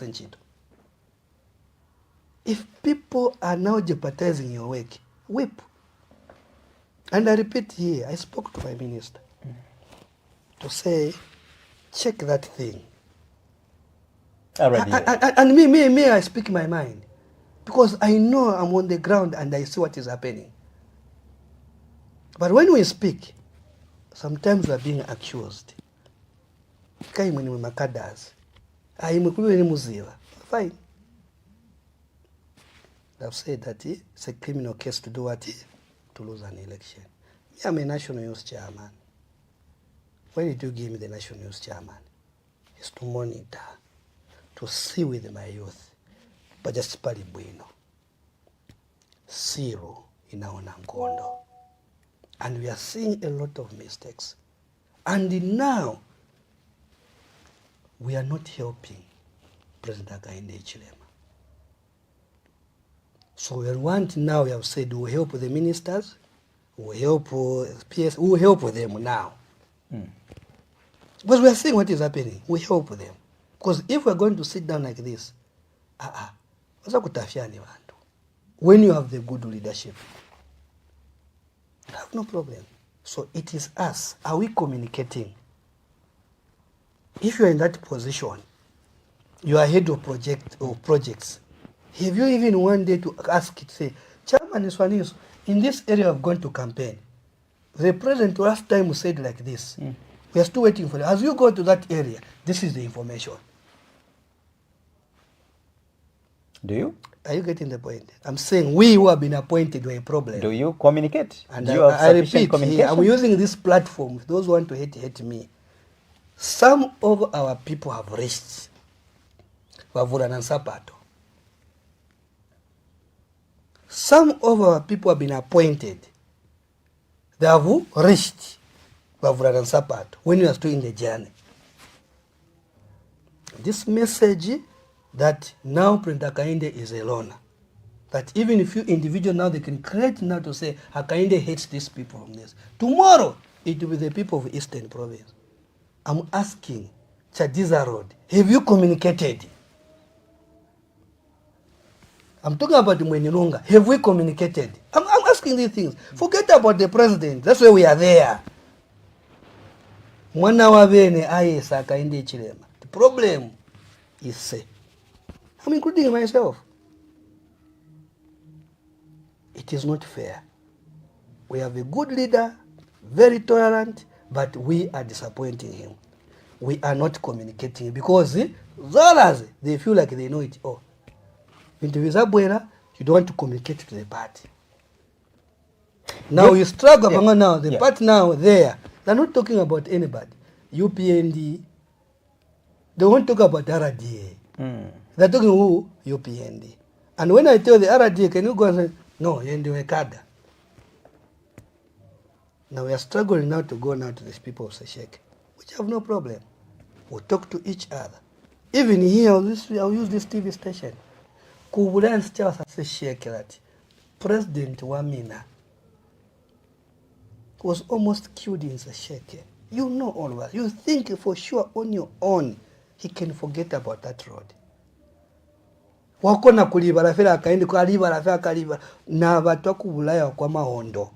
If people are now jeopardizing your work, whip. And I repeat here, I spoke to my minister to say, check that thing. And me, I speak my mind. Because I know I'm on the ground and I see what is happening. But when we speak, sometimes we are being accused. Fine. I've said that it's a criminal case to do what? To lose an election. Me, I'm a national youth chairman. Why did you give me the national youth chairman? It's to monitor, to see with my youth. But just pali bueno. Zero in our Nangondo. And we are seeing a lot of mistakes. And now, we are not helping President Hakainde Hichilema. So we want now, we have said, we will help the ministers, we will help PS, we will help them now. Because we are seeing what is happening. We help them. Because if we are going to sit down like this, when you have the good leadership, you have no problem. So it is us. Are we communicating? If you are in that position, you are head of projects. Have you even one day to ask it, say, Chairman Liswaniso, in this area I've gone to campaign. The president last time said like this. We are still waiting for it. As you go to that area, this is the information. Do you? Are you getting the point? I'm saying we who have been appointed were a problem. Do you communicate? And do you have I repeat, communication? I'm using this platform. Those who want to hate me. Some of our people have reached Wavula and Sapato. Some of our people have been appointed. They have reached Wavula and Sapato when you are still in the journey. This message that now President Hakainde is a loner. That even if you individual now, they can create now to say Hakainde hates these people from this. Tomorrow, it will be the people of Eastern Province. I'm asking, Chadiza Road, have you communicated? I'm talking about Mwenilunga. Have we communicated? I'm asking these things. Forget about the president. That's why we are there. The problem is, I'm including myself. It is not fair. We have a good leader, very tolerant, but we are disappointing him. We are not communicating because Zolas, they feel like they know it all. Bintu bizabwera, you don't want to communicate to the party. Now you struggle now, the party now there. They're not talking about anybody. UPND, they won't talk about RDA. They're talking who? UPND. And when I tell the RDA, can you go and say, no, you're in the Wekada. Now we are struggling now to go now to these people of Sesheke, which have no problem. We'll talk to each other. Even here, I'll use this TV station. Kubulansi chawa Sesheke that President Wamina was almost killed in Sesheke. You know all of that. You think for sure on your own he can forget about that road. Wakona kulibala fela akaende kwa libala fela kalibala na batwa kubulaya kwa mahondo.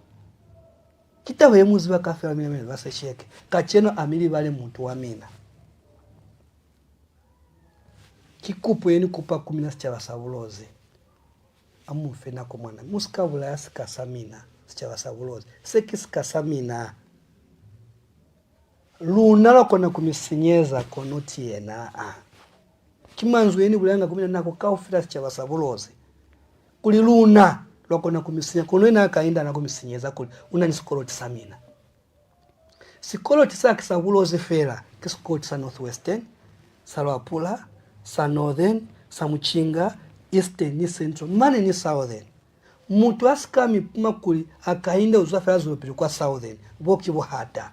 Kita wemuzi bakafela mimi basesheke. Kacheno amili bale muntu Wamina. Kikupu yeni kupa 10 chabasabuloze. Amufena ko mwana. Musikabula yasikasamina. Chabasabuloze. Sekisikasamina. Luna lokona kumisinyeza konoti yena Kimanzu yeni bulanga kumina nako kaufira chabasabuloze. Kuli luna lokona kumisinya kono ina kainda na kumisinyeza kuli unani sikoloti samina. Sikoloti sa kisabuloze fera kisikoloti sa northwestern, sa Lwapula, sa northern, sa Muchinga, eastern ni central, mane ni southern. Muntu asikami puma kuli akainda uzafera zopiri kwa southern, boki bohata.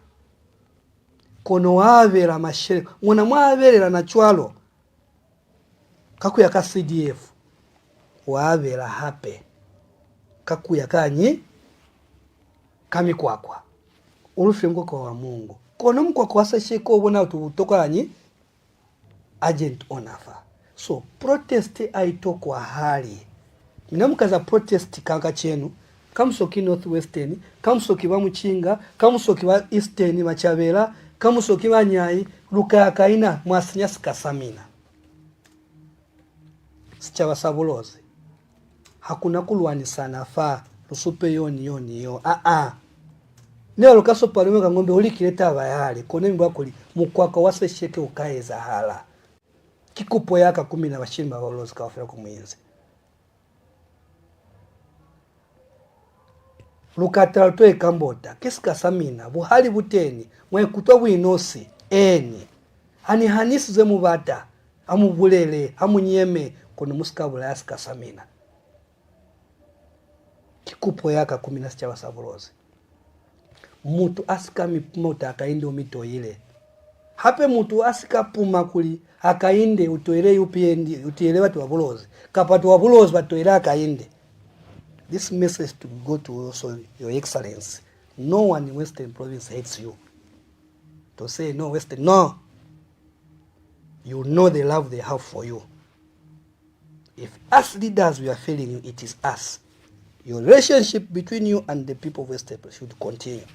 Kono wavera mashere, mwana mwaverera na chwalo. Kakuya ka CDF, wavera hape. Kakuya kanyi, kami kwakwa. Ulufengo kwa Mungu. Kono mkwa kwa Sesheke obona utoka anyi, agent onafa. So protest aito kwa hali. Minamukaza protest kanka chenu. Kamusoki northwestern, kamusoki wa Muchinga, kamusoki wa eastern Machabela, kamusoki wa Nyai, luka kaina mwasinya sikasamina. Sichawa sabuloze. Hakuna kulwani sana fa lusupe yoni yo. Neo lukaso palume ngombe uli kileta abayali. Kone mbwa kuli mukwaka wa Sesheke ukaeza hala. Kikupo yaka 10 bashimba balozi kawafera kumuyinze. Lukatala toe kambota kisika samina buhali buteni mwe kutwa bwinosi eni hani hanisi ze mubata amubulele amunyeme kono musikabula yasika samina. Kikupo yaka 10 chabasabulozi. Mutu asika mipumota akainde omito ile. Hape mutu asika puma kuli akainde utoire UPND utiele watu wabulozi. Kapatu wabulozi batoire akainde. This message to go to also your excellency. No one in Western province hates you. To say no Western, no. You know the love they have for you. If us leaders we are failing you, it is us. Your relationship between you and the people of Western should continue.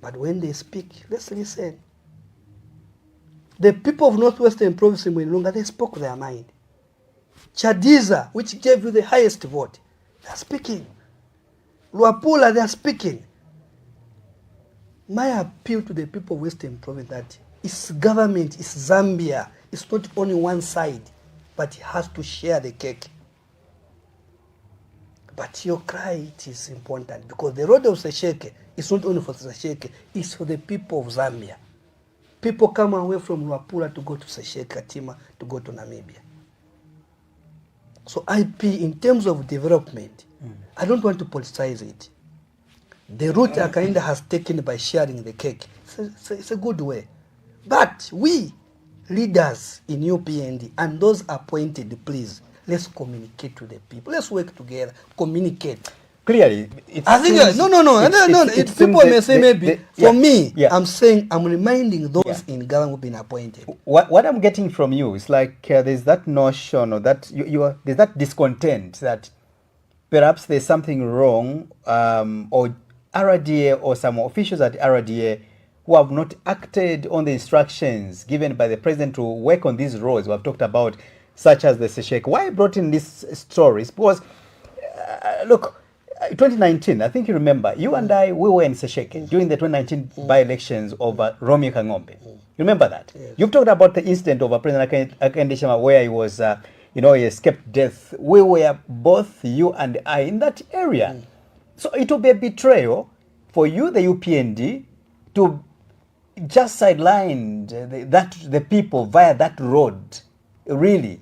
But when they speak, let's listen. The people of Northwestern province in Mwilunga, they spoke their mind. Chadiza, which gave you the highest vote, they are speaking. Lwapula, they are speaking. My appeal to the people of Western province that its government, its Zambia, it's not only one side, but it has to share the cake. But your cry, it is important because the road of Sesheke is not only for Sesheke, it's for the people of Zambia. People come away from Lwapula to go to Sesheke, Katima, to go to Namibia. So IP, in terms of development, I don't want to politicize it. The route Akainda has taken by sharing the cake, it's a good way. But we, leaders in UPND and those appointed, please, let's communicate to the people. Let's work together, communicate. Clearly, I think people may say maybe. For me, I'm saying I'm reminding those in government who've been appointed. What I'm getting from you is like there's that notion or that there's that discontent that perhaps there's something wrong or RDA or some officials at RDA who have not acted on the instructions given by the president to work on these roads we have talked about, such as the Sesheke. Why I brought in this story is because, look, 2019, I think you remember, you and I, we were in Sesheke during the 2019 by-elections of Romeo Kangombe. You remember that? Yes. You've talked about the incident of President Akende Shama where he was he escaped death. We were both, you and I, in that area. So it will be a betrayal for you, the UPND, to just sideline the people via that road. Really.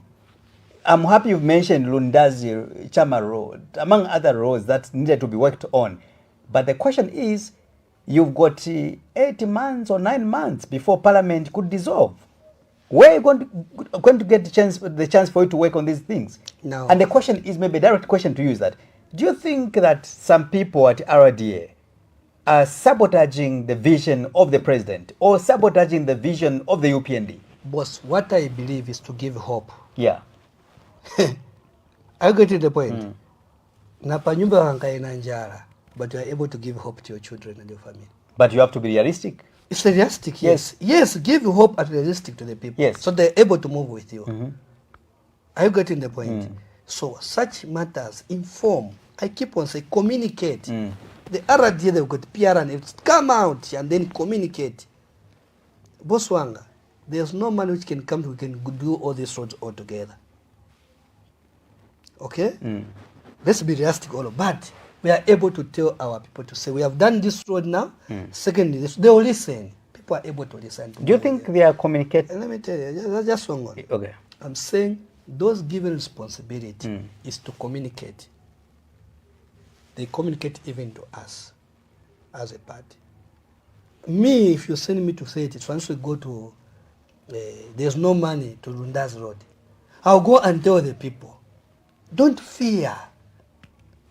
I'm happy you've mentioned Lundazi Chama Road, among other roads that needed to be worked on. But the question is, you've got 8 months or 9 months before Parliament could dissolve. Where are you going to get the chance for you to work on these things? No. And the question is, maybe a direct question to you is that, do you think that some people at RDA are sabotaging the vision of the president or sabotaging the vision of the UPND? Boss, what I believe is to give hope. Yeah. I get to the point. Napanyumba hankaina njala, but you are able to give hope to your children and your family. But you have to be realistic. It's realistic, yes. Yes, give hope and realistic to the people. Yes. So they're able to move with you. Are you getting the point? So such matters, inform. I keep on saying communicate. The RDA, they've got PR and it's come out and then communicate. Boswanga, there's no man which can come to, we can do all these roads all together. Okay? Let's be realistic all of, but we are able to tell our people to say, we have done this road now. Secondly, they will listen. People are able to listen. Do you think they are communicating? Let me tell you, just one on. Okay. I'm saying those given responsibility is to communicate. They communicate even to us as a party. Me, if you send me to say it, once we go to, there's no money to Lunda's road, I'll go and tell the people, don't fear.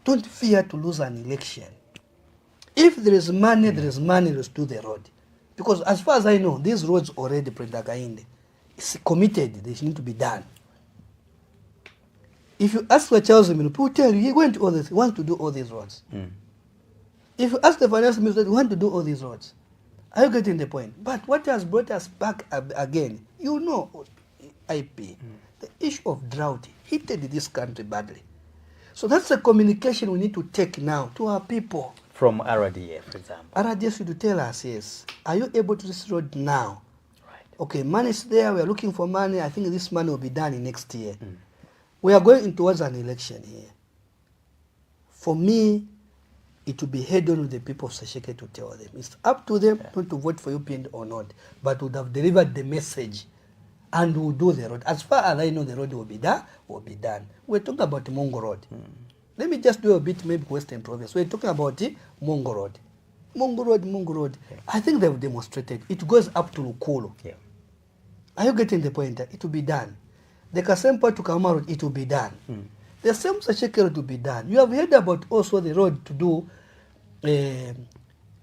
Don't fear to lose an election. If there is money, let's do the road. Because as far as I know, these roads already, Prendakainde, it's committed, they need to be done. If you ask the Charles Minister, people tell you, he went to all this, he wants to do all these roads. If you ask the finance minister, he wants to do all these roads. Are you getting the point? But what has brought us back again, you know, IP, the issue of drought hit this country badly. So that's the communication we need to take now to our people. From RDA, for example. RDA should tell us, yes, are you able to do this road now? Right. Okay, money is there, we are looking for money, I think this money will be done in next year. We are going towards an election here. For me, it will be head on with the people of Sesheke to tell them. It's up to them not to vote for UPND or not, but would have delivered the message and we'll do the road. As far as I know, the road will be done, We're talking about Mongo Road. Let me just do a bit, maybe Western Province. We're talking about Mongo Road. Mongo Road. Yeah. I think they've demonstrated. It goes up to Lukulu. Yeah. Are you getting the point? It will be done. The Kasempa to Kama Road, it will be done. The same Sesheke Road will be done. You have heard about also the road to do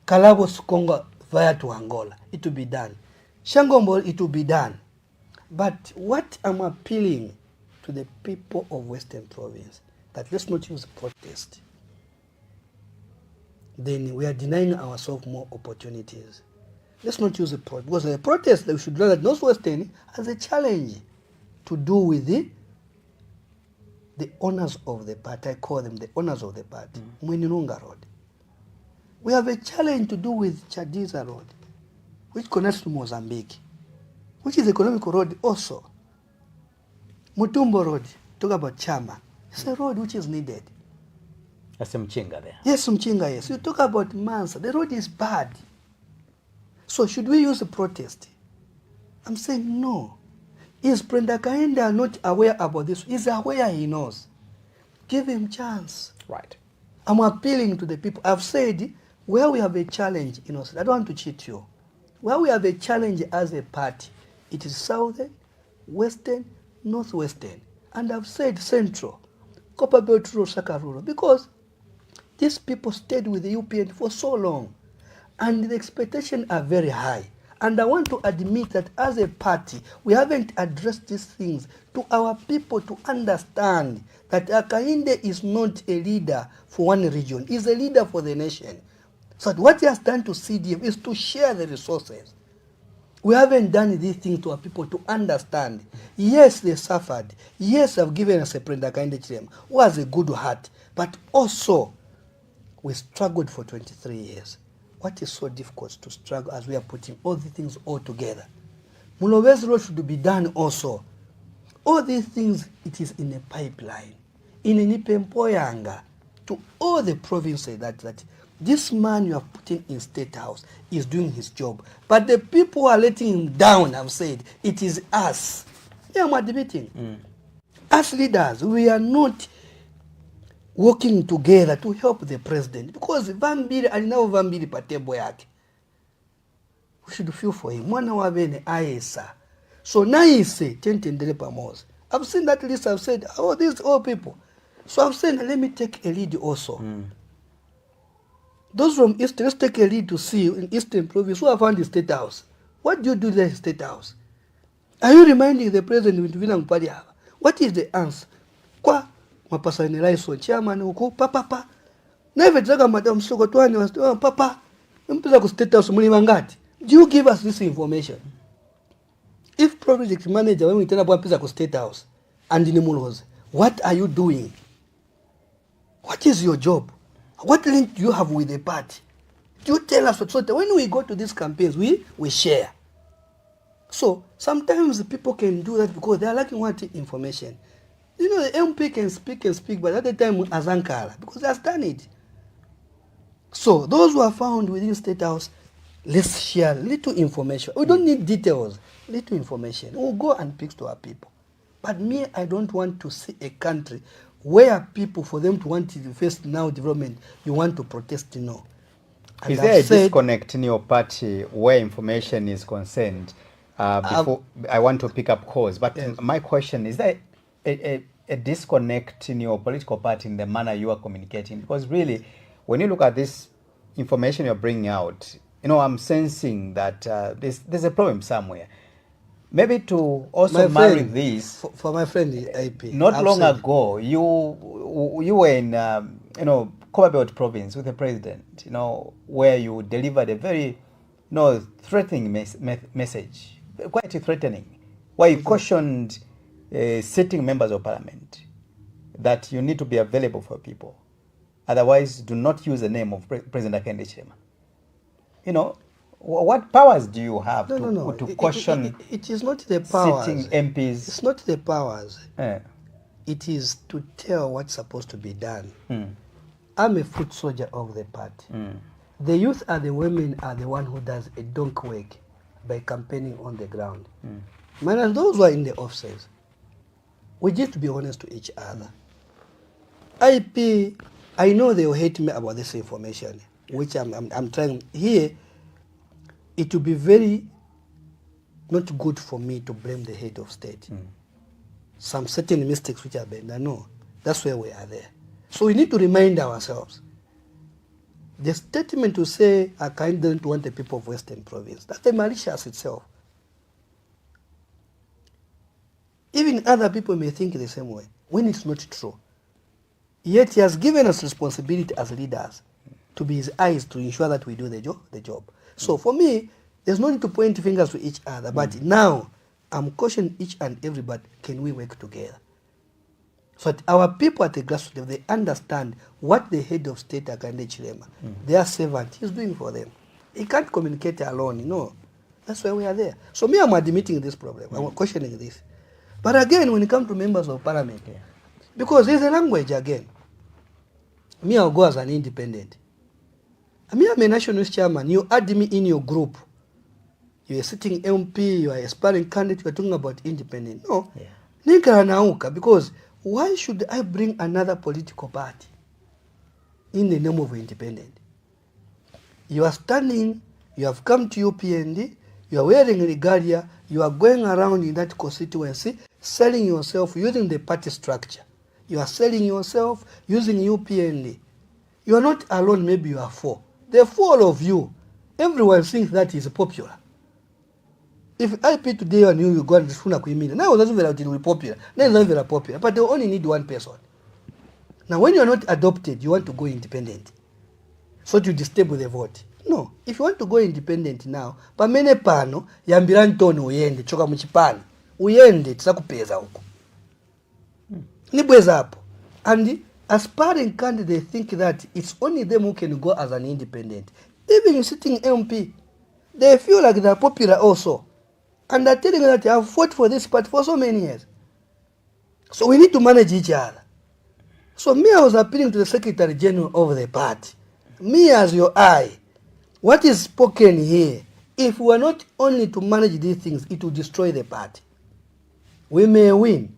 Kalabos Congo via to Angola. It will be done. Shangombo, it will be done. But what I'm appealing to the people of Western Province, that let's not use protest. Then we are denying ourselves more opportunities. Let's not use a protest, because a protest that we should learn at Northwestern as a challenge to do with the owners of the party. I call them the owners of the party. Mwinirunga Road. We have a challenge to do with Chadiza Road, which connects to Mozambique, which is economical road also. Mutumbo Road, talk about Chama. It's a road which is needed. That's Mchinga there. Yes, Mchinga, yes. You talk about Mansa. The road is bad. So should we use a protest? I'm saying no. Is Prendakainde not aware about this? He's aware, he knows. Give him chance. Right. I'm appealing to the people. I've said, where we have a challenge, I don't want to cheat you. Where we have a challenge as a party, it is Southern, Western, Northwestern. And I've said Central, Copper Belt Rural, Saka Rural, because these people stayed with the UPN for so long. And the expectations are very high. And I want to admit that as a party, we haven't addressed these things to our people to understand that Akainde is not a leader for one region. He's a leader for the nation. So what he has done to CDM is to share the resources. We haven't done these things to our people to understand. Yes, they suffered. Yes, they've given us a Prendakainde Chilem, who has a good heart. But also, we struggled for 23 years. What is so difficult to struggle as we are putting all the things all together? Mulowezi Road should be done also. All these things, it is in a pipeline. In Nipempoyanga, to all the provinces that this man you have put in State House is doing his job. But the people who are letting him down have said, it is us. Yeah, I'm admitting. As leaders, we are not working together to help the president. Because Vambiri, alinawo Vambiri patebo yake. We should feel for him. Mwana wabene aesa. So now he say, tentendele pamoja. I've seen that list, I've said, oh, these all people. So I've said, let me take a lead also. Those from East, let's take a lead to see in Eastern Province who have found the State House. What do you do there in State House? Are you reminding the president with Vinang Padia? What is the answer? Kwa mapasani raiso chairman huko papa. Never draga madam soko twani was papa. Mpeza ku State House muli mangati. Do you give us this information? If project manager when we tell about pizza ku State House and in Muloz, what are you doing? What is your job? What link do you have with the party? Do you tell us what? So when we go to these campaigns, we share. So sometimes people can do that because they are lacking what information. You know, the MP can speak, but at the time Azankara, because they have done it. So those who are found within State House, let's share little information. We don't need details, little information. We'll go and speak to our people. But me, I don't want to see a country where people, for them to want to face now development, you want to protest, you know. And is there a disconnect in your party where information is concerned? Before I want to pick up calls, but yes. My question is there a disconnect in your political party in the manner you are communicating? Because really, when you look at this information you're bringing out, you know, I'm sensing that there's a problem somewhere. Maybe to also marry this. For my friend IP. Not long ago, you were in Cobalt province with the president, you know, where you delivered a very threatening message, quite threatening, where you cautioned sitting members of parliament that you need to be available for people. Otherwise, do not use the name of President Hakainde Hichilema. You know, what powers do you have to caution? It is not the powers. Sitting MPs. It's not the powers. It is to tell what's supposed to be done. I'm a foot soldier of the party. The youth and the women are the one who does a donkey work by campaigning on the ground. Man, those who are in the offices, we need to be honest to each other. IP, I know they will hate me about this information, which I'm trying here. It will be very not good for me to blame the head of state. Some certain mistakes which have been done. No, that's where we are there. So we need to remind ourselves. The statement to say, I don't want the people of Western Province, that's the malicious itself. Even other people may think the same way, when it's not true. Yet he has given us responsibility as leaders to be his eyes to ensure that we do the job. So for me, there's no need to point fingers to each other. But now, I'm cautioning each and everybody, can we work together? So that our people at the grassroots level, they understand what the head of state, Hakainde Hichilema, their servant, he's doing for them. He can't communicate alone, you know. That's why we are there. So me, I'm admitting this problem. I'm questioning this. But again, when it comes to members of parliament, because there's a language again. Me, I'll go as an independent. I'm a nationalist chairman. You add me in your group. You're a sitting MP, you are a aspiring candidate, you're talking about independent. No. Because why should I bring another political party in the name of independent? You are standing, you have come to UPND, you are wearing regalia, you are going around in that constituency, selling yourself using the party structure. You are selling yourself using UPND. You are not alone, maybe you are four. The four of you, everyone thinks that is popular. If IP today and you go and Suna Kuimina, now it doesn't be popular. Now it's not very popular, but they only need one person. Now when you are not adopted, you want to go independent. So you disturb the vote. No. If you want to go independent now, pamene pano, yambira ntono uyende, choka mchipana. Uyende, tisakupeza huko. Nibweza hapo. And the aspiring candidates think that it's only them who can go as an independent. Even sitting MP, they feel like they're popular also. And they're telling me that I have fought for this party for so many years. So we need to manage each other. So me, I was appealing to the Secretary General of the party. Me as your eye, what is spoken here, if we are not only to manage these things, it will destroy the party. We may win.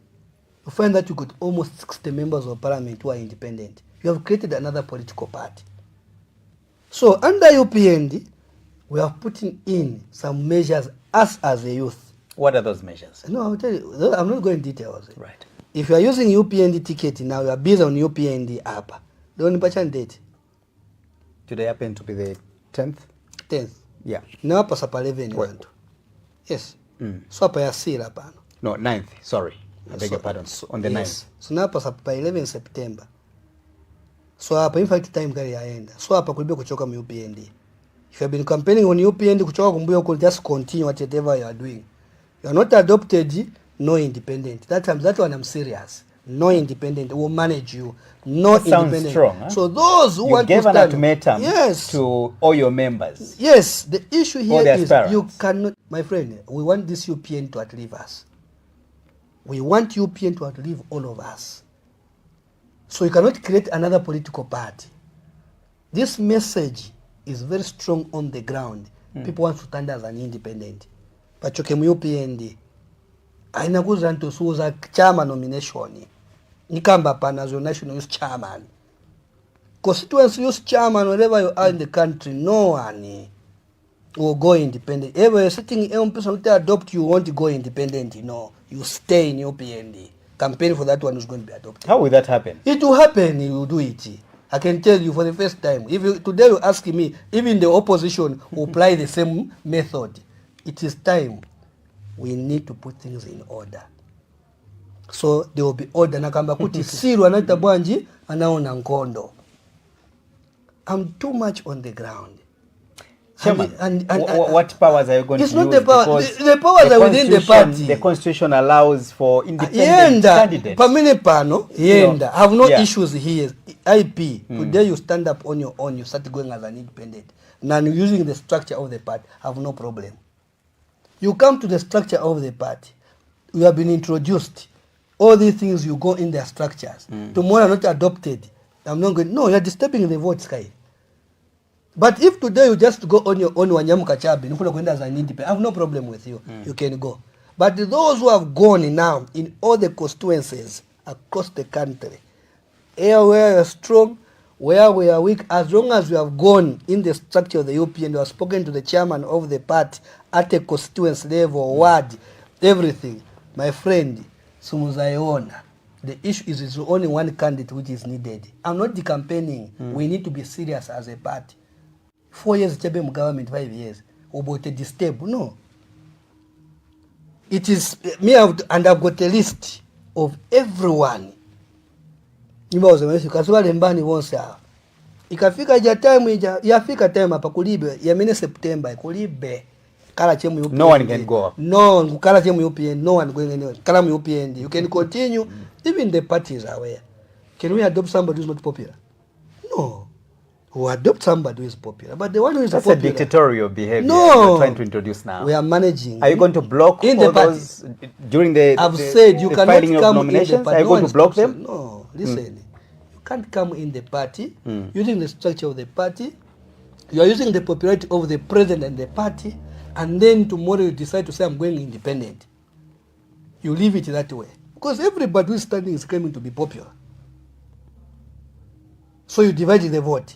You find that you got almost 60 members of parliament who are independent. You have created another political party. So under UPND, we are putting in some measures us as a youth. What are those measures? No, I'll tell you. I'm not going into details. Right. If you are using UPND ticket now, you are based on UPND app. The only patch date. Today happen to be the 10th? 10th. Yeah. Now pass up 11. What? Yes. So up ya sila pano. No, 9th. Sorry. I beg your pardon. On the 9th. So now pass up by 11 September. So hapa in fact time kali yaenda. So hapa kulibe kuchoka mu UPND. If you have been campaigning on UPND kuchoka kumbuyo could just continue whatever you are doing. You are not adopted, no independent. That one I'm serious. No independent will manage you. No that independent. Sounds strong. Huh? So those who you want to gave stand, an ultimatum yes, to all your members. Yes, the issue here is aspirants. You cannot, my friend. We want this UPN to outlive us. We want UPN to outlive all of us. So you cannot create another political party. This message is very strong on the ground. People want to stand as an independent. But you can UPND. Aina kuza ntosuza chairman nomination. Nikamba pana as your national youth chairman. Constituency youth chairman, wherever you are in the country, no one will go independent. If you're sitting in person to adopt, you won't go independent, you stay in UPND. Campaign for that one is going to be adopted. How will that happen? It will happen, you will do it. I can tell you for the first time. If today you ask me, even the opposition will apply the same method. It is time. We need to put things in order. So there will be order. Nakamba kuti siru anata bwanji anaona nkondo. I'm too much on the ground. Chairman, what powers are you going to use? It's not the power. The powers are within the party. The constitution allows for independent candidates. Pamene pano, yenda. I have no issues here. IP, today you stand up on your own, you start going as an independent. Now using the structure of the party, I have no problem. You come to the structure of the party, you have been introduced. All these things, you go in their structures. Tomorrow not adopted. I'm not going, no, you're disturbing the vote sky. But if today you just go on your own, wanyamuka chabi, nukula kwenda as an independent, I have no problem with you. You can go. But those who have gone now in all the constituencies across the country, where we are strong, where we are weak, as long as we have gone in the structure of the UPN, we have spoken to the chairman of the party at a constituency level, ward, everything. My friend, Sumuzaiona, the issue is only one candidate which is needed. I'm not campaigning. We need to be serious as a party. 4 years Chebem government, 5 years. About a stable. No. It is me, and I've got a list of everyone. Kasuwa lembani wonsa. Ikafika ja time yafika time hapa kulibe ya mene September kulibe kala chemu UPND. No one can go up. No, kala chemu UPND, no one going anywhere. Kala mu UPND. You can continue. Even the parties are aware. Can we adopt somebody who is not popular? No. Who adopt somebody who is popular. But the one who is That's popular. That's a dictatorial behavior no, you're trying to introduce now. We are managing. Are you going to block in all the party? Those during the I've said you the cannot filing come of nominations? in the party. Are you going to block them? No, listen. You can't come in the party using the structure of the party. You are using the popularity of the president and the party, and then tomorrow you decide to say I'm going independent. You leave it that way. Because everybody who is standing is claiming to be popular. So you divide the vote.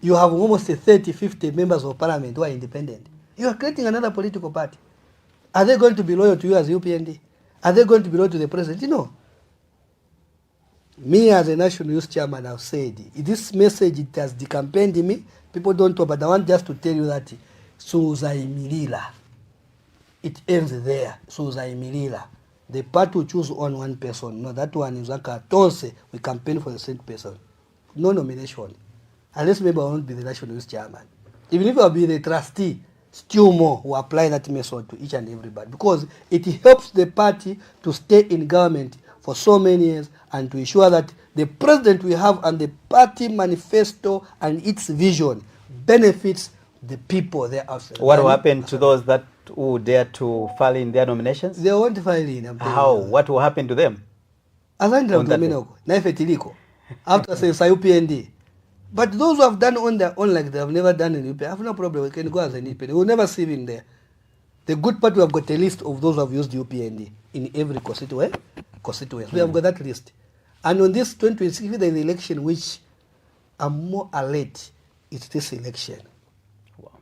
You have almost 30, 50 members of parliament who are independent. You are creating another political party. Are they going to be loyal to you as UPND? Are they going to be loyal to the president? No. Me as a national youth chairman have said, this message, it has decampaigned me. People don't talk, but I want just to tell you that Suza Imilila. It ends there. Suza Imilila. The party will choose on one person. No, that one is like a tonse. We campaign for the same person. No nomination. Unless maybe I won't be the national youth chairman. Even if I'll be the trustee, still more will apply that method to each and everybody. Because it helps the party to stay in government for so many years and to ensure that the president we have and the party manifesto and its vision benefits the people there outside. What will happen to those that who dare to file in their nominations? They won't file in. How? What will happen to them? Azandira On that kumena day. huko na ife tiliko after say sa UPND. But those who have done on their own like they have never done in UPND, I have no problem. We can go as an UPND. We will never see him there. The good part, we have got a list of those who have used UPND in every constituency. We have got that list. And on this 2026, if there is an election which I'm more alert, it's this election. Wow.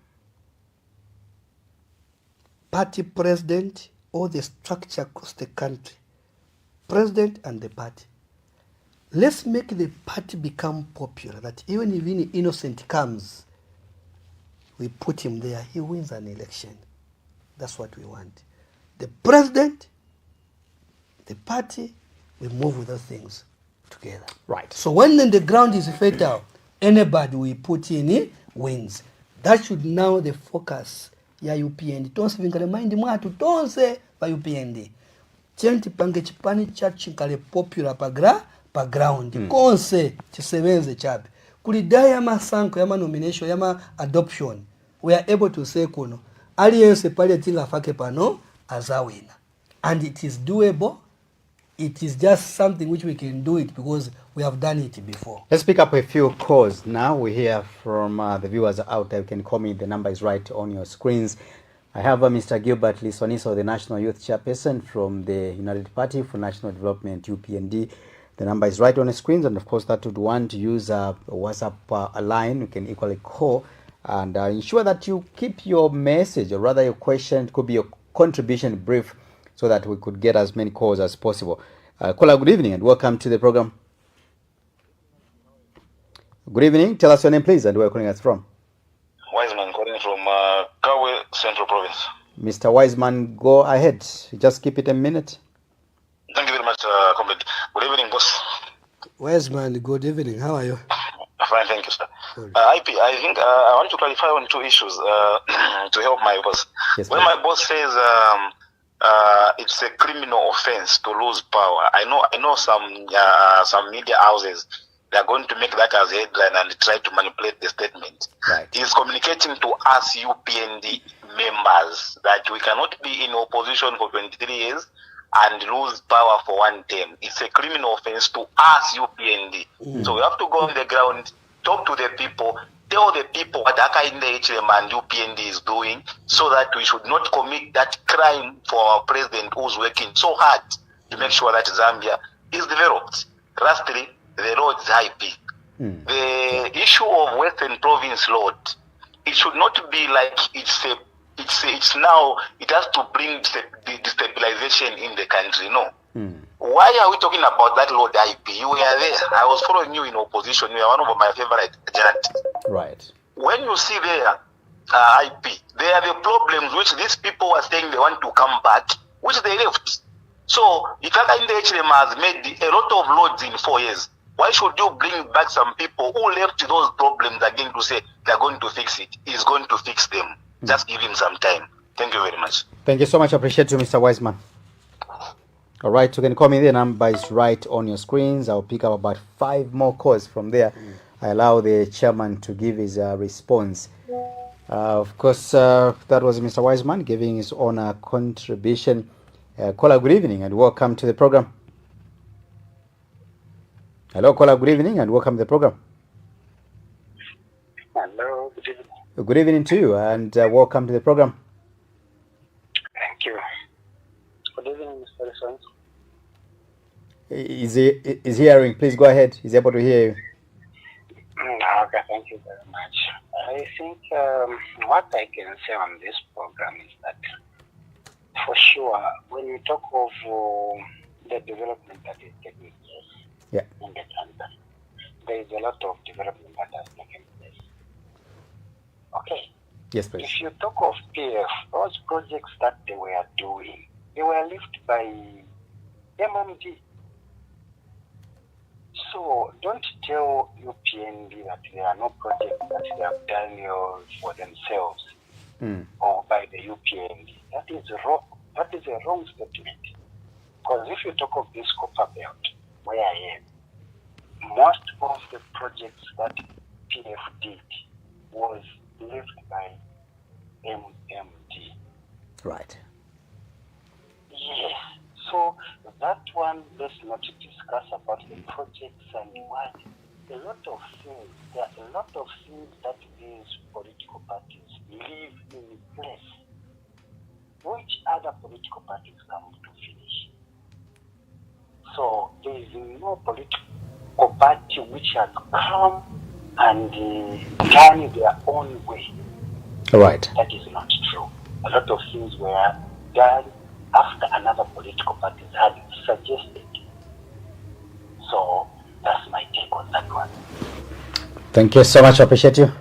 Party president, all the structure across the country, president and the party. Let's make the party become popular, that even if any innocent comes, we put him there, he wins an election. That's what we want. The president, the party, we move with those things together. Right. So when then the ground is fertile, anybody we put in wins. That should now the focus ya UPND. Tonse vinkale mind mwatu tonse pa UPND. Chenti pange chipani chachi kale popular pa ground. Konse chisebenze chape. Kulidai yama sanko yama nomination yama adoption. We are able to say kuno aliyense pali tinga fake pano azawina. And it is doable. It is just something which we can do it because we have done it before. Let's pick up a few calls now. We hear from the viewers out there. You can call me. The number is right on your screens. I have Mr. Gilbert Liswaniso, the National Youth Chairperson from the United Party for National Development, UPND. The number is right on the screens. And of course, that would want to use a WhatsApp line. You can equally call and ensure that you keep your message, or rather your question, it could be your contribution brief, so that we could get as many calls as possible. Caller, good evening and welcome to the program. Good evening. Tell us your name, please, and where you're calling us from. Wiseman calling from Kawe Central Province. Mr. Wiseman, go ahead. Just keep it a minute. Thank you very much, Comrade. Good evening, boss. Wiseman, good evening. How are you? Fine, thank you, sir. IP, I think I want to clarify on two issues to help my boss. Yes, when please. my boss says it's a criminal offense to lose power, I know some media houses, they are going to make that as a headline and try to manipulate the statement. Right. He is communicating to us UPND members that we cannot be in opposition for 23 years and lose power for one term. It's a criminal offense to us UPND. So we have to go on the ground, talk to the people, tell the people what Aka in the HM and UPND is doing, so that we should not commit that crime for our president who's working so hard to make sure that Zambia is developed. Lastly, the roads IP. The issue of Western Province Road, it should not be like it's now, it has to bring destabilization in the country. No. Why are we talking about that road IP? You were there. I was following you in opposition. You are one of my favorite journalists. Right. When you see there, IP, there are the problems which these people are saying they want to come back, which they left. So, Ikaka in the HM has made a lot of roads in 4 years. Why should you bring back some people who left those problems again to say they're going to fix it? He's going to fix them. Just give him some time. Thank you very much. Thank you so much. I appreciate you, Mr. Wiseman. All right, you can call me. The number is right on your screens. I'll pick up about 5 more calls from there. I allow the chairman to give his response. Of course, that was Mr. Wiseman giving his own contribution. Caller, good evening and welcome to the program. Hello, caller, good evening and welcome to the program. Hello, good evening. Good evening to you and welcome to the program. Thank you. Good evening, Mr. Liswaniso. Is hearing? Please go ahead. He's able to hear you. Okay, thank you very much. I think what I can say on this program is that, for sure, when you talk of the development that is taking place in the country, there is a lot of development that has taken place. Okay. Yes, please. If you talk of PF, those projects that they were doing, they were lifted by MMD. So don't tell UPND that there are no projects that they have done for themselves or by the UPND. That is wrong. That is a wrong statement. Because if you talk of this copper belt, where I am, most of the projects that PF did was left by MMD. Right. Yes. So that one, let's not discuss about the projects and what. A lot of things, there are a lot of things that these political parties leave in place, which other political parties come to finish. So there is no political party which has come and done their own way. All right. That is not true. A lot of things were done after another political party had suggested. So that's my take on that one. Thank you so much. I appreciate you.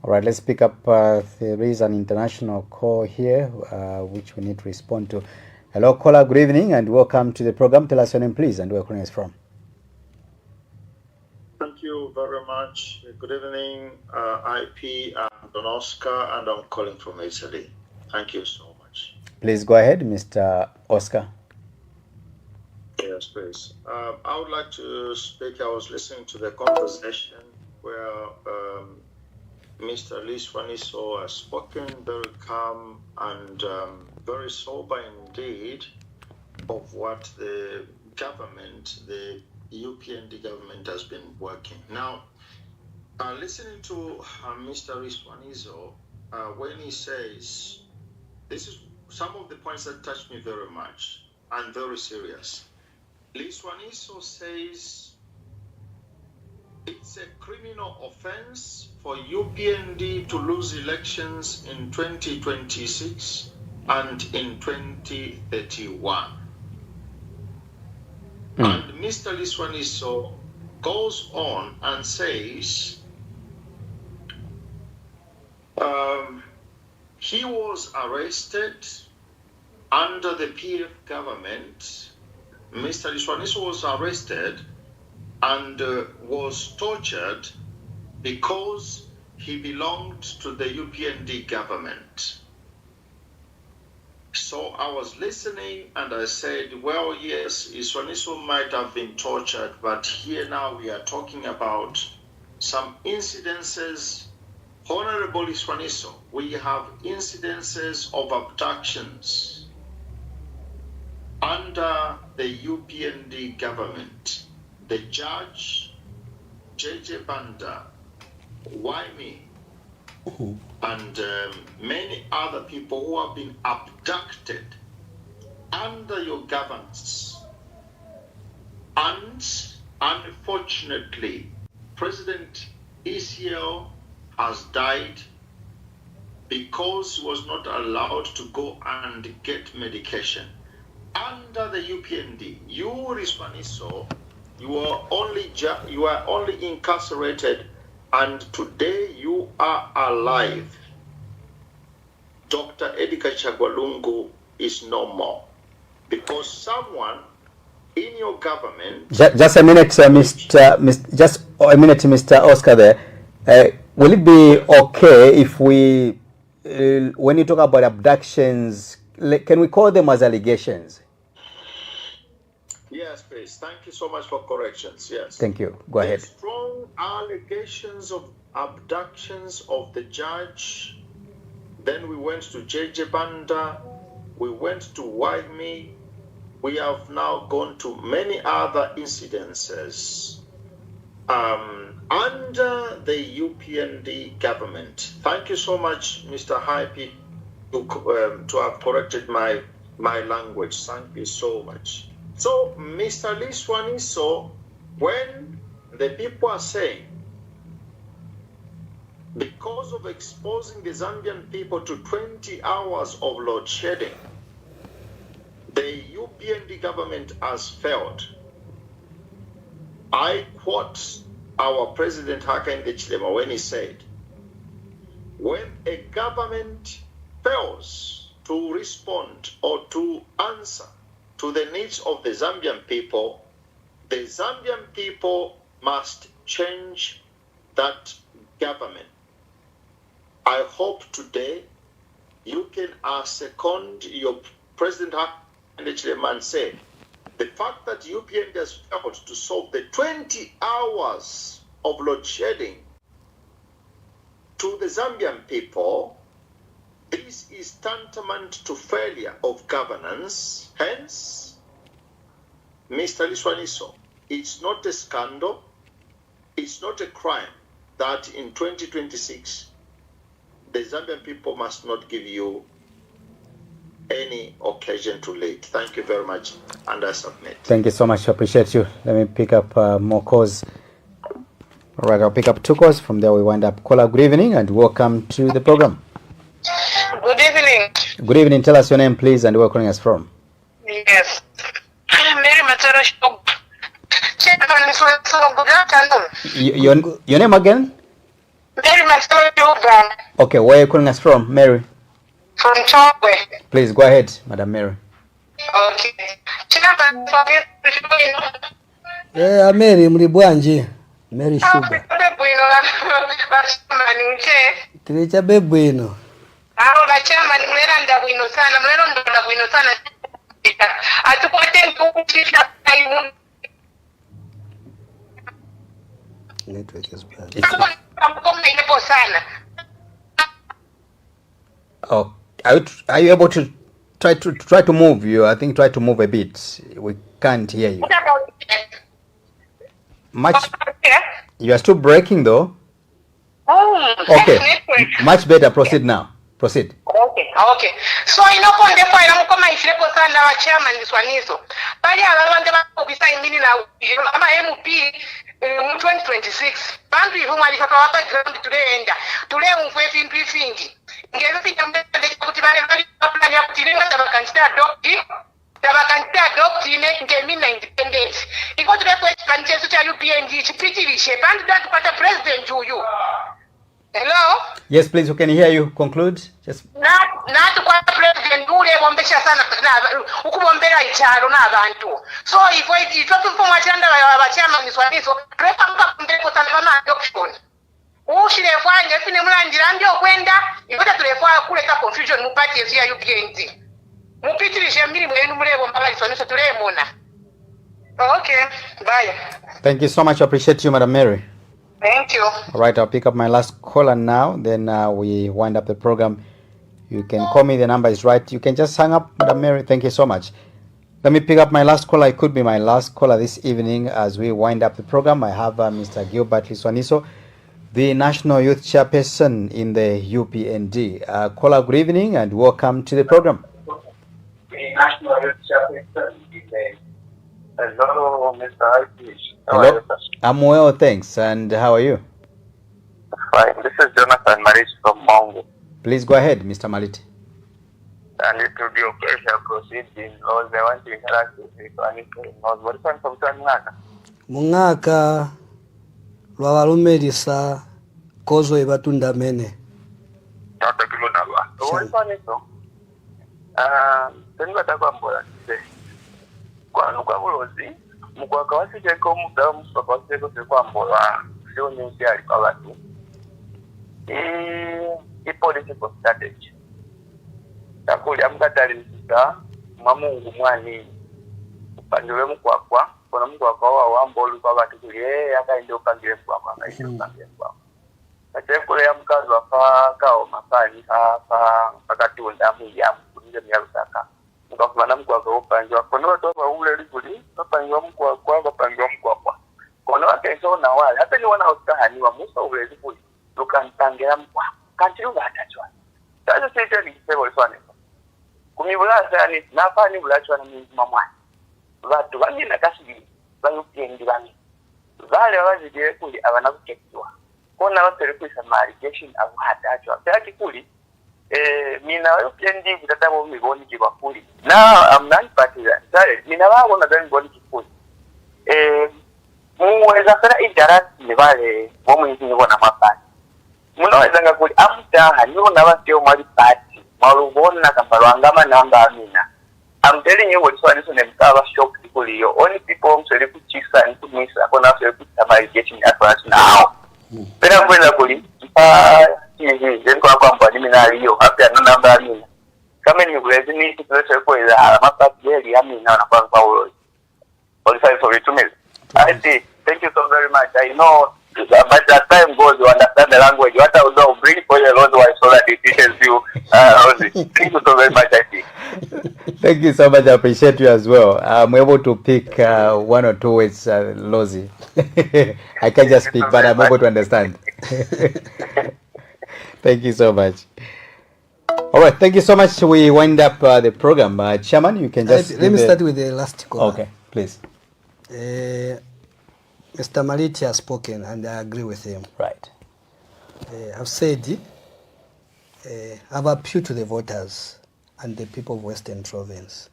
All right, let's pick up. There is an international call here, which we need to respond to. Hello, caller. Good evening and welcome to the program. Tell us your name, please, and where you're calling us from. Thank you very much. Good evening, IP. I'm Don Oscar, and I'm calling from Italy. Thank you so much. Please go ahead, Mr. Oscar. Yes, please. I would like to speak. I was listening to the conversation where Mr. Liswaniso has spoken very calm and very sober indeed of what the government, the UPND government, has been working. Now, listening to Mr. Liswaniso, when he says, this is some of the points that touched me very much and very serious. Liswaniso says it's a criminal offense for UPND to lose elections in 2026 and in 2031. And Mr. Liswaniso goes on and says he was arrested under the PF government. Mr. Liswaniso was arrested and was tortured because he belonged to the UPND government. So I was listening and I said, well, yes, Liswaniso might have been tortured, but here now we are talking about some incidences. Honorable Liswaniso, we have incidences of abductions under the UPND government. The judge, JJ Banda, Waimi, and many other people who have been abducted under your governance. And unfortunately, President ECL has died because he was not allowed to go and get medication. Under the UPND, you, Liswaniso, you are only incarcerated, and today you are alive. Dr. Edika Chagwalungu is no more because someone in your government. Just a minute, Mr. Oscar. There, will it be okay if we, when you talk about abductions, can we call them as allegations? Yes, please. Thank you so much for corrections. Yes. Thank you. Go ahead. Strong allegations of abductions of the judge. Then we went to JJ Banda. We went to Waimi. We have now gone to many other incidences under the UPND government. Thank you so much, Mr. Hype, to have corrected my language. Thank you so much. So, Mr. Liswaniso, when the people are saying, because of exposing the Zambian people to 20 hours of load shedding, the UPND government has failed. I quote our President Hakainde Hichilema when he said, when a government fails to respond or to answer to the needs of the Zambian people must change that government. I hope today you can second your President Hakainde Hichilema and say, the fact that UPND has failed to solve the 20 hours of load shedding to the Zambian people, this is tantamount to failure of governance. Hence, Mr. Liswaniso, it's not a scandal, it's not a crime that in 2026, the Zambian people must not give you any occasion to late. Thank you very much, and I submit. Thank you so much. I appreciate you. Let me pick up more calls. All right, I'll pick up 2 calls. From there, we wind up. Caller, good evening and welcome to the program. Good evening. Good evening. Tell us your name, please, and where you're calling us from. Yes. Mary Matara Shop. Good afternoon. Your name again? Mary Matara Shop. Okay, where are you calling us from, Mary? From Chokwe. Please go ahead, Madam Mary. Okay. Chairman, Mary mlibwanje. Mary Sugar. Tilicha bebwino. Aho chairman mleranda bwino sana, mleronda bwino sana. Atukwate nkukutisha kaimu. Network is bad. Oh, are you able to try to move? I think try to move a bit. We can't hear you. Much. You are still breaking though. Okay. Much better. Proceed now. Proceed. Okay. So inokonde kwa ilamukoma ifilepo sana wa chairman Liswaniso. Pali abantu bakubisa imini na ama MP mu 2026. Bantu ivumali kaka wapa ground tuleenda. Tule umfwe fintu ifingi. Ngeze finyambe kuti bale plan ya kutilenga tabakantida adopti ne ngemina independence. Iko tule kwa expansion cha UPND chipitilishe. Bantu da kupata president huyu. Hello? Yes, please. We can hear you. Conclude. Just. Not kwa president ule bombesha sana na ukubombera icharo na abantu. So if from achanda wa chairman Liswaniso, prepa mpa mbeko sana na adoption. Ushile fanya fine mulandira ndio kwenda, ipata tulefwa kuleta confusion mu party ya UPND. Mupitilishe mbili mwenu mulebo mpaka Liswaniso tulemona. Okay, bye. Thank you so much. I appreciate you, Madam Mary. Thank you. All right, I'll pick up my last caller now. Then we wind up the program. You can call me. The number is right. You can just hang up, Madam Mary. Thank you so much. Let me pick up my last caller. It could be my last caller this evening as we wind up the program. I have Mr. Gilbert Liswaniso, the National Youth Chairperson in the UPND. Caller, good evening and welcome to the program. The National Youth Chairperson in the... Hello, Mr. IP. Hello. I'm well, thanks. And how are you? Fine. This is Jonathan Maris from Mongo. Please go ahead, Mr. Maliti. And it will be okay to proceed in all they want to interact with what is from Mungaka? Mungaka lwawalumelisa kozo ebatunda mene. Not kilo naba. What is so? Then what about kwa ulozi mukwaka wasijeko mudamu papaseko sekwambola sio nyingi alikuwa watu political strategy takuli amukatali msika mamungu mwani upandiwe mukwakwa kona mukwakwa wa wambolu kwa watu kuli akaende upangile mukwakwa akaende upangile mukwakwa kachekule ya mkazi wafa kao mafani hapa pakatunda muyamu kuninja miyarusaka mukafumana mukwakwa upangiwa kona watu wa ule liguli upangiwa mukwakwa kona wakenso na wale hata ni wana usikahaniwa musa ule liguli lukantangira mukwakwa kanchiru gatachwa tazo sita ni kisebo Liswaniso kumibulaza yani nafani bulachwa na mizima mwana watu wangina kasiri bayupendi bami vale wazidire kuli abana kukekiwa kona wasere kuisa marigation abu hatachwa peki kuli mina UPND kutatabo migoni kiwa kuli na amnani patira sare mina wago na dani goni kikuli muweza kana interact ni vale bomu yingi na mapani munaweza ngakuli amtaha niwo nabasyo mwali party malubona kambalwangama namba amina. I'm telling you what Liswaniso nemkaba shock kuli yo only people msele kuchisa and kumisa kona msele kutamari getting advance now. Pena kwenda kuli pa hivi then kwa kwamba ni minali yo hapa na namba amina. Kama ni kulezi ni tutaweza kuweza alama party yeli amina na kwa Paulo. Also for to me. I see. Thank you so very much. I know but as time goes, you understand the language. What I will do, bring before you know why so that it teaches you. Thank you so very much, I think. Thank you so much. I appreciate you as well. I'm able to pick one or two words, Lozi. I can't just speak, but I'm able to understand. Thank you so much. All right, thank you so much. We wind up the program. Chairman, you can just Let me start with the last call. Okay, please. Mr. Maliti has spoken, and I agree with him. Right. I've said, I've appealed to the voters and the people of Western Province.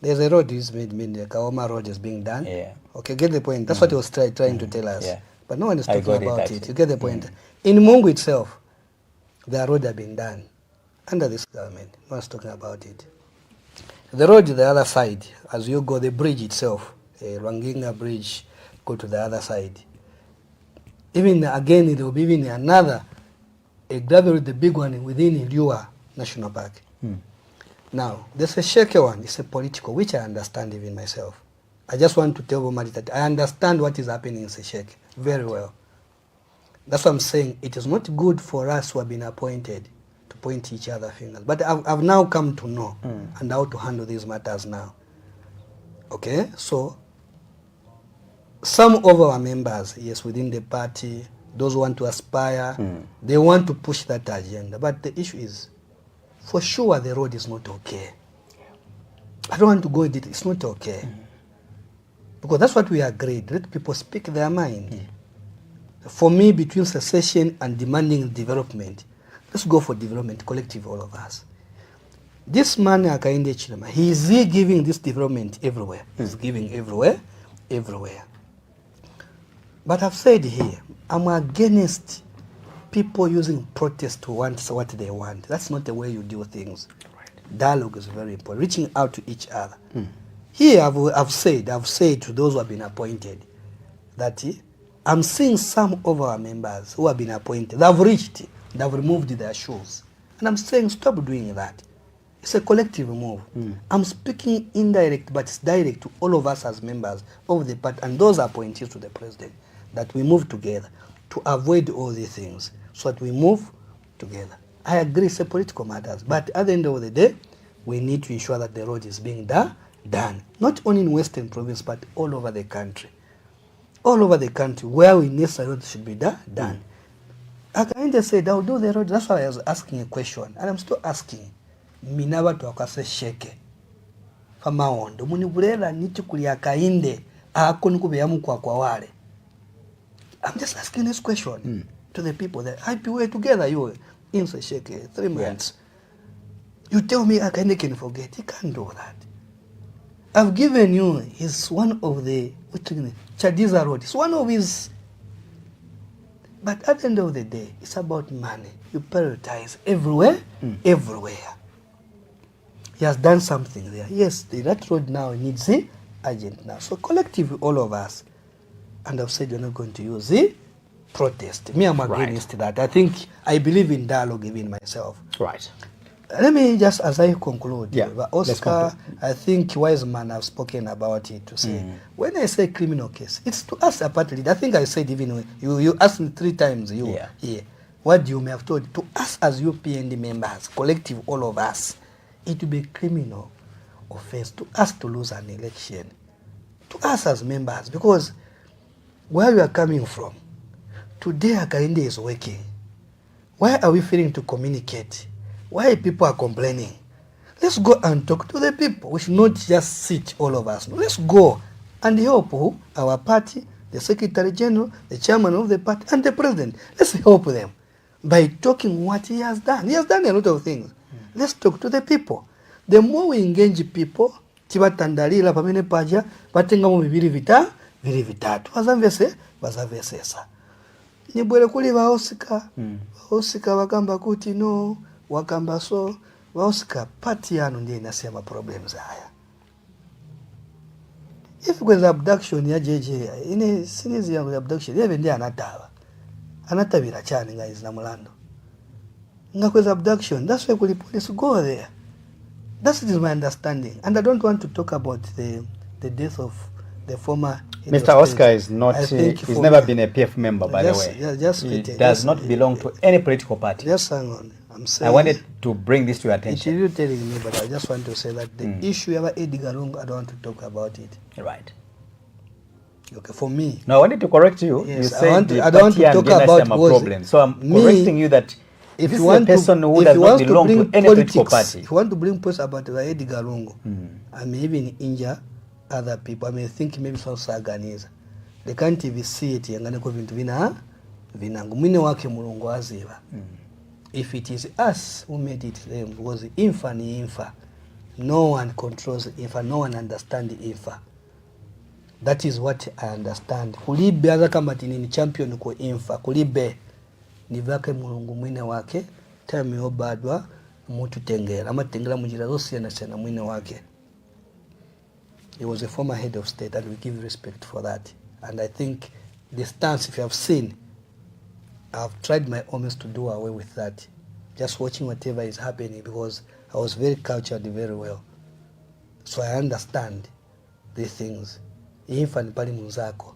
There's a road is made, the Kaoma road is being done. Yeah. Okay, get the point. That's what he was trying to tell us. Yeah. But no one is I talking got it, about it. actually. You get the point. In Mungu itself, the road have been done under this government. No one's talking about it. The road the other side, as you go, the bridge itself, Rwanginga Bridge, go to the other side. Even again, there will be even another, a gravel, the big one within Iliua National Park. Now, there's a shaky one, it's a political, which I understand even myself. I just want to tell Bomari that I understand what is happening in Sesheke very well. That's what I'm saying. It is not good for us who have been appointed to point each other fingers. But I've now come to know and how to handle these matters now. Okay, so some of our members, yes, within the party, those who want to aspire, they want to push that agenda. But the issue is, for sure, the road is not okay. I don't want to go into it. It's not okay. Because that's what we agreed. Let people speak their mind. For me, between secession and demanding development, let's go for development, collective, all of us. This man, Akainde Chilema, he is giving this development everywhere. He's giving everywhere, everywhere. But I've said here, I'm against people using protest to want what they want. That's not the way you do things. Right. Dialogue is very important, reaching out to each other. Here, I've said to those who have been appointed that I'm seeing some of our members who have been appointed, they've removed their shoes. And I'm saying, stop doing that. It's a collective move. I'm speaking indirect, but it's direct to all of us as members of the party and those appointees to the president, that we move together to avoid all these things, so that we move together. I agree, it's a political matters, but at the end of the day, we need to ensure that the road is being done, not only in Western Province, but all over the country. All over the country, where we need the road should be done. I kind of said, I'll do the road. That's why I was asking a question, and I'm still asking. Minaba to akase sheke. Fama ondo. Muni burela nichi kulia kainde. Akoni kubeyamu kwa wale. I'm just asking this question to the people that we were together, you in Sesheke, 3 months. You tell me Akainde can forget. He can't do that. I've given you, he's one of the, Chadiza Road. It's one of his, but at the end of the day, it's about money. You prioritize everywhere, everywhere. He has done something there. Yes, that road now needs the urgent now. So collectively, all of us, and I've said you're not going to use the protest. Me, I'm against that. I believe in dialogue even myself. Right. Let me just, as I conclude, but Oscar, I think Wiseman have spoken about it to say, when I say criminal case, it's to us apparently. I think I said even when you asked me 3 times, what you may have told, to us as UPND members, collective, all of us, it will be criminal offense to us to lose an election, to us as members, because where we are coming from, today Akainde is working. Why are we failing to communicate? Why people are complaining? Let's go and talk to the people. We should not just sit, all of us. No, let's go and help who? Our party, the Secretary General, the Chairman of the party, and the President. Let's help them by talking what he has done. He has done a lot of things. Let's talk to the people. The more we engage people, tibatandalira pamene paja, batenga mu bibiri vitatu. Bazavesesa. Nibwele kuli baosika. Baosika wakamba kuti no, wakamba so, baosika party yanu ndiye inasema problems haya. If kweza abduction ya jeje, ine sinizi ya abduction, yebe ndiye anatawa. Anatabira chani nga izina mulando. Nga kweza abduction, that's why kuli police go there. That is my understanding. And I don't want to talk about the death of the former head Mr. of Oscar state. is not, I think he's for never me- been a PF member, by the Just- way. yeah, just He wait, does just- not belong to any political party. Just hang on. I'm saying. I wanted to bring this to your It attention. is you telling me, but I just want to say that the issue about Edgar Lungu, I don't want to talk about it. Right. Okay, for me. No, I wanted to correct you. Yes, You I said want to- the I don't want to party and talk dynasty about are a was- problem. So I'm me, correcting you that If this you is want a person to, who if does you not want to belong bring to any political politics, party. if you want to bring points about Edgar Lungu, I may even injure other people. I may think maybe some saganiza. They can't even see it. Yangane ko vintu vinangu. Mwine wake mulungu aziva. If it is us who made it them, because infa ni infa. No one controls infa. No one understands infa. That is what I understand. Kulibe aza kama ni champion kwa infa. Kulibe ni vake mulungu mwine wake. Time yobadwa mutu tengera. Ama tengera mujira zosi yana mwine wake. He was a former head of state, and we give respect for that. And I think the stance, if you have seen, I've tried my honest to do away with that. Just watching whatever is happening, because I was very cultured very well. So I understand these things. Infa ni pali munzako.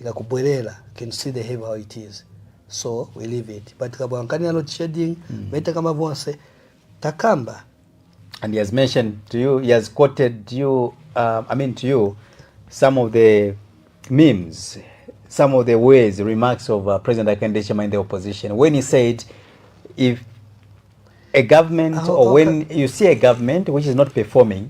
Ikakubwelela, can see the heavy how it is. So we leave it. But kabankani load shedding, beta kama vonse, takamba. And he has mentioned to you, he has quoted you, to you, some of the memes, some of the ways, remarks of President Akandeshima in the opposition, when he said, if a government, or when you see a government which is not performing,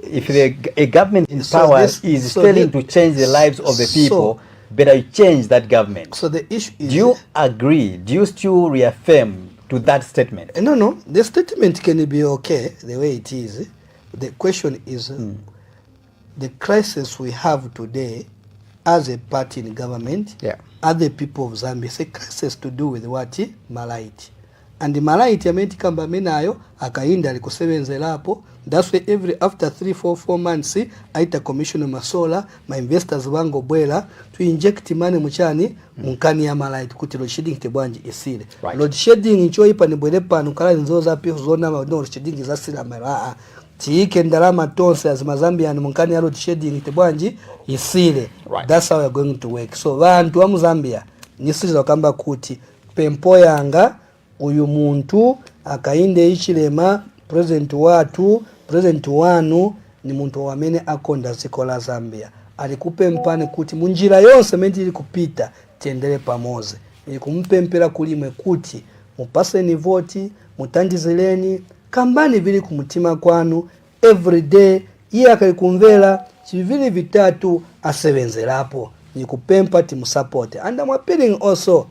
if a government in power is failing to change the lives of the people, better you change that government. So the issue is... Do you agree? Do you still reaffirm to that statement? No. The statement can be okay the way it is. The question is the crisis we have today as a party in government, other people of Zambia, it's a crisis to do with what? Malaiti. And the Malaiti ametikamba menayo akainda alikusebenza hapo. That's why after 3-4 months aita commission masola ma investors bango bwela to inject money muchani munkani ya Malaiti kuti load shedding tebwanji isile. Load shedding incho ipa ni bwele panu kala nzoza pia zona ma load shedding zasila mara. Tiike ndalama tonse as Mazambian munkani ya load shedding tebwanji isile. That's how we are going to work. So bantu wa Zambia nisiza kamba kuti pempo yanga uyu muntu akainde ichilema president wanu ni muntu wamene akonda ziko la Zambia. Alikupe mpane kuti munjira yonse menti ili kupita tiendele pamoze. Ili kumpempera kulimwe kuti mupase ni voti, mutandizileni, kambani vili kumutima kwanu, every day, iye akalikumvela, chivili vitatu asebenzelapo. Ni kupempa timu support. And I'm appealing also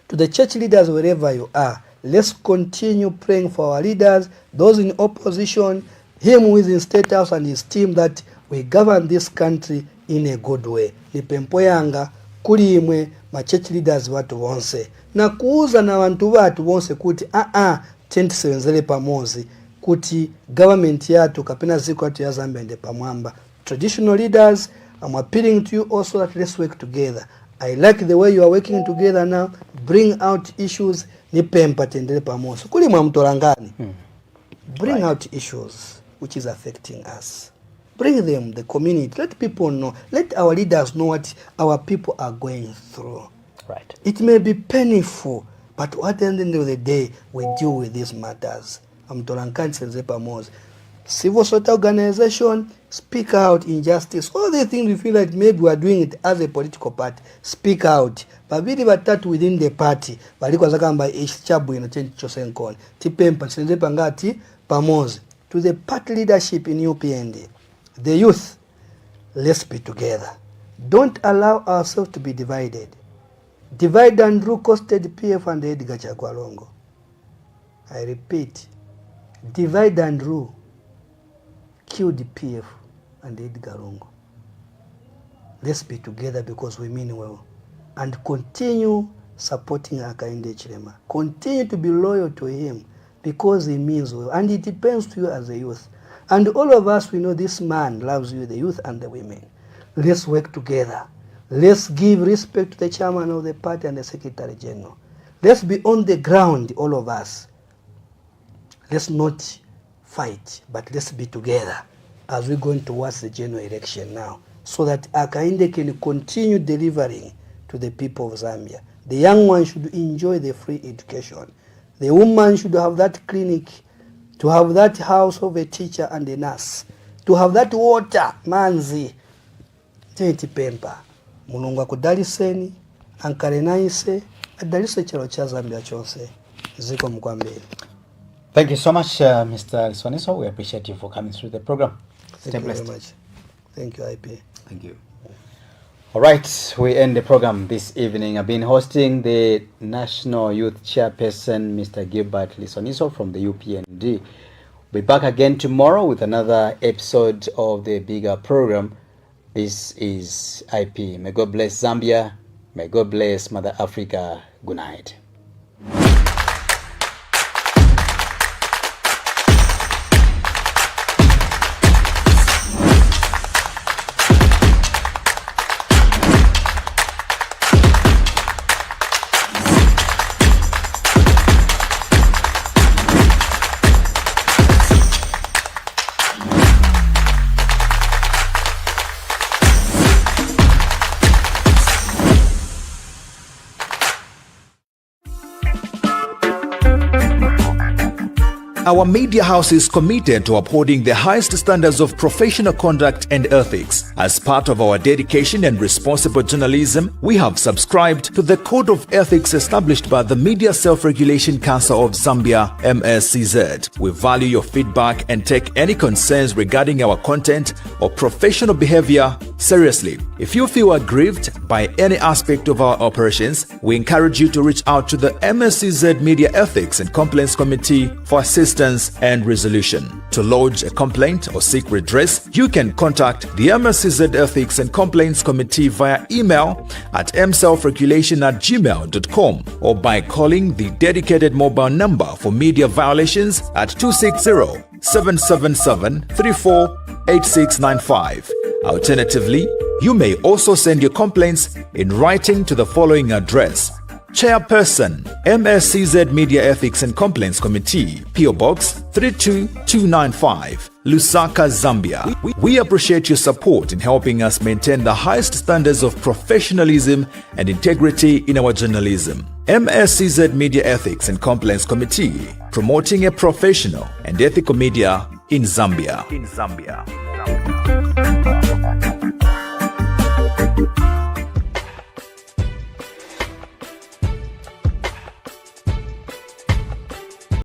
to the church leaders wherever you are. Let's continue praying for our leaders, those in opposition, him who is in State House and his team, that we govern this country in a good way. Ni pempo yanga kuli imwe ma church leaders watu wonse. Na kuuza na wantu watu wonse kuti tenti sewenzele pamozi kuti government yatu kapena ziko watu ya Zambia nde pamwamba. Traditional leaders, I'm appealing to you also that let's work together. I like the way you are working together now. Bring out issues. Ni pempa tendele pamoja. Kuli mwa mtolangani. Bring out issues which is affecting us. Bring them, the community. Let people know. Let our leaders know what our people are going through. Right. It may be painful, but at the end of the day, we deal with these matters. Mtolangani senze pamoja. Civil society organization, speak out injustice. All the things we feel like maybe we are doing it as a political party. Speak out. Babili batatu within the party. Baliko zakamba chabu ino change chosenkoni. Tipempa senze pangati pamoze. To the party leadership in UPND. The youth, let's be together. Don't allow ourselves to be divided. Divide and rule costed PF and Edgar Chagwalongo. I repeat. Divide and rule killed PF and Edgar Lungu. Let's be together because we mean well. And continue supporting Hakainde Hichilema. Continue to be loyal to him because he means well. And it depends to you as a youth. And all of us, we know this man loves you, the youth and the women. Let's work together. Let's give respect to the chairman of the party and the secretary general. Let's be on the ground, all of us. Let's not fight, but let's be together. as we're going towards the general election now, so that Hakainde can continue delivering to the people of Zambia. The young one should enjoy the free education. The woman should have that clinic, to have that house of a teacher and a nurse, to have that water, manzi. Tenti pempa. Mulungu akudaliseni, ankarenaise, adalise chalo cha Zambia chonse. Ziko mkwambeli. Thank you so much, Mr. Liswaniso. We appreciate you for coming through the program. Thank you very much. Thank you, IP. Thank you. All right, we end the program this evening. I've been hosting the National Youth Chairperson, Mr. Gilbert Liswaniso from the UPND. We'll be back again tomorrow with another episode of the bigger program. This is IP. May God bless Zambia. May God bless Mother Africa. Good night. Our media house is committed to upholding the highest standards of professional conduct and ethics. As part of our dedication and responsible journalism, we have subscribed to the Code of Ethics established by the Media Self-Regulation Council of Zambia, MSCZ. We value your feedback and take any concerns regarding our content or professional behavior seriously. If you feel aggrieved by any aspect of our operations, we encourage you to reach out to the MSCZ Media Ethics and Complaints Committee for assistance and resolution. To lodge a complaint or seek redress, you can contact the MSCZ Ethics and Complaints Committee via email at mselfregulation@gmail.com or by calling the dedicated mobile number for media violations at 260-777-348695. Alternatively, you may also send your complaints in writing to the following address: Chairperson, MSCZ Media Ethics and Complaints Committee, PO Box 32295, Lusaka, Zambia. We appreciate your support in helping us maintain the highest standards of professionalism and integrity in our journalism. MSCZ Media Ethics and Complaints Committee, promoting a professional and ethical media in Zambia.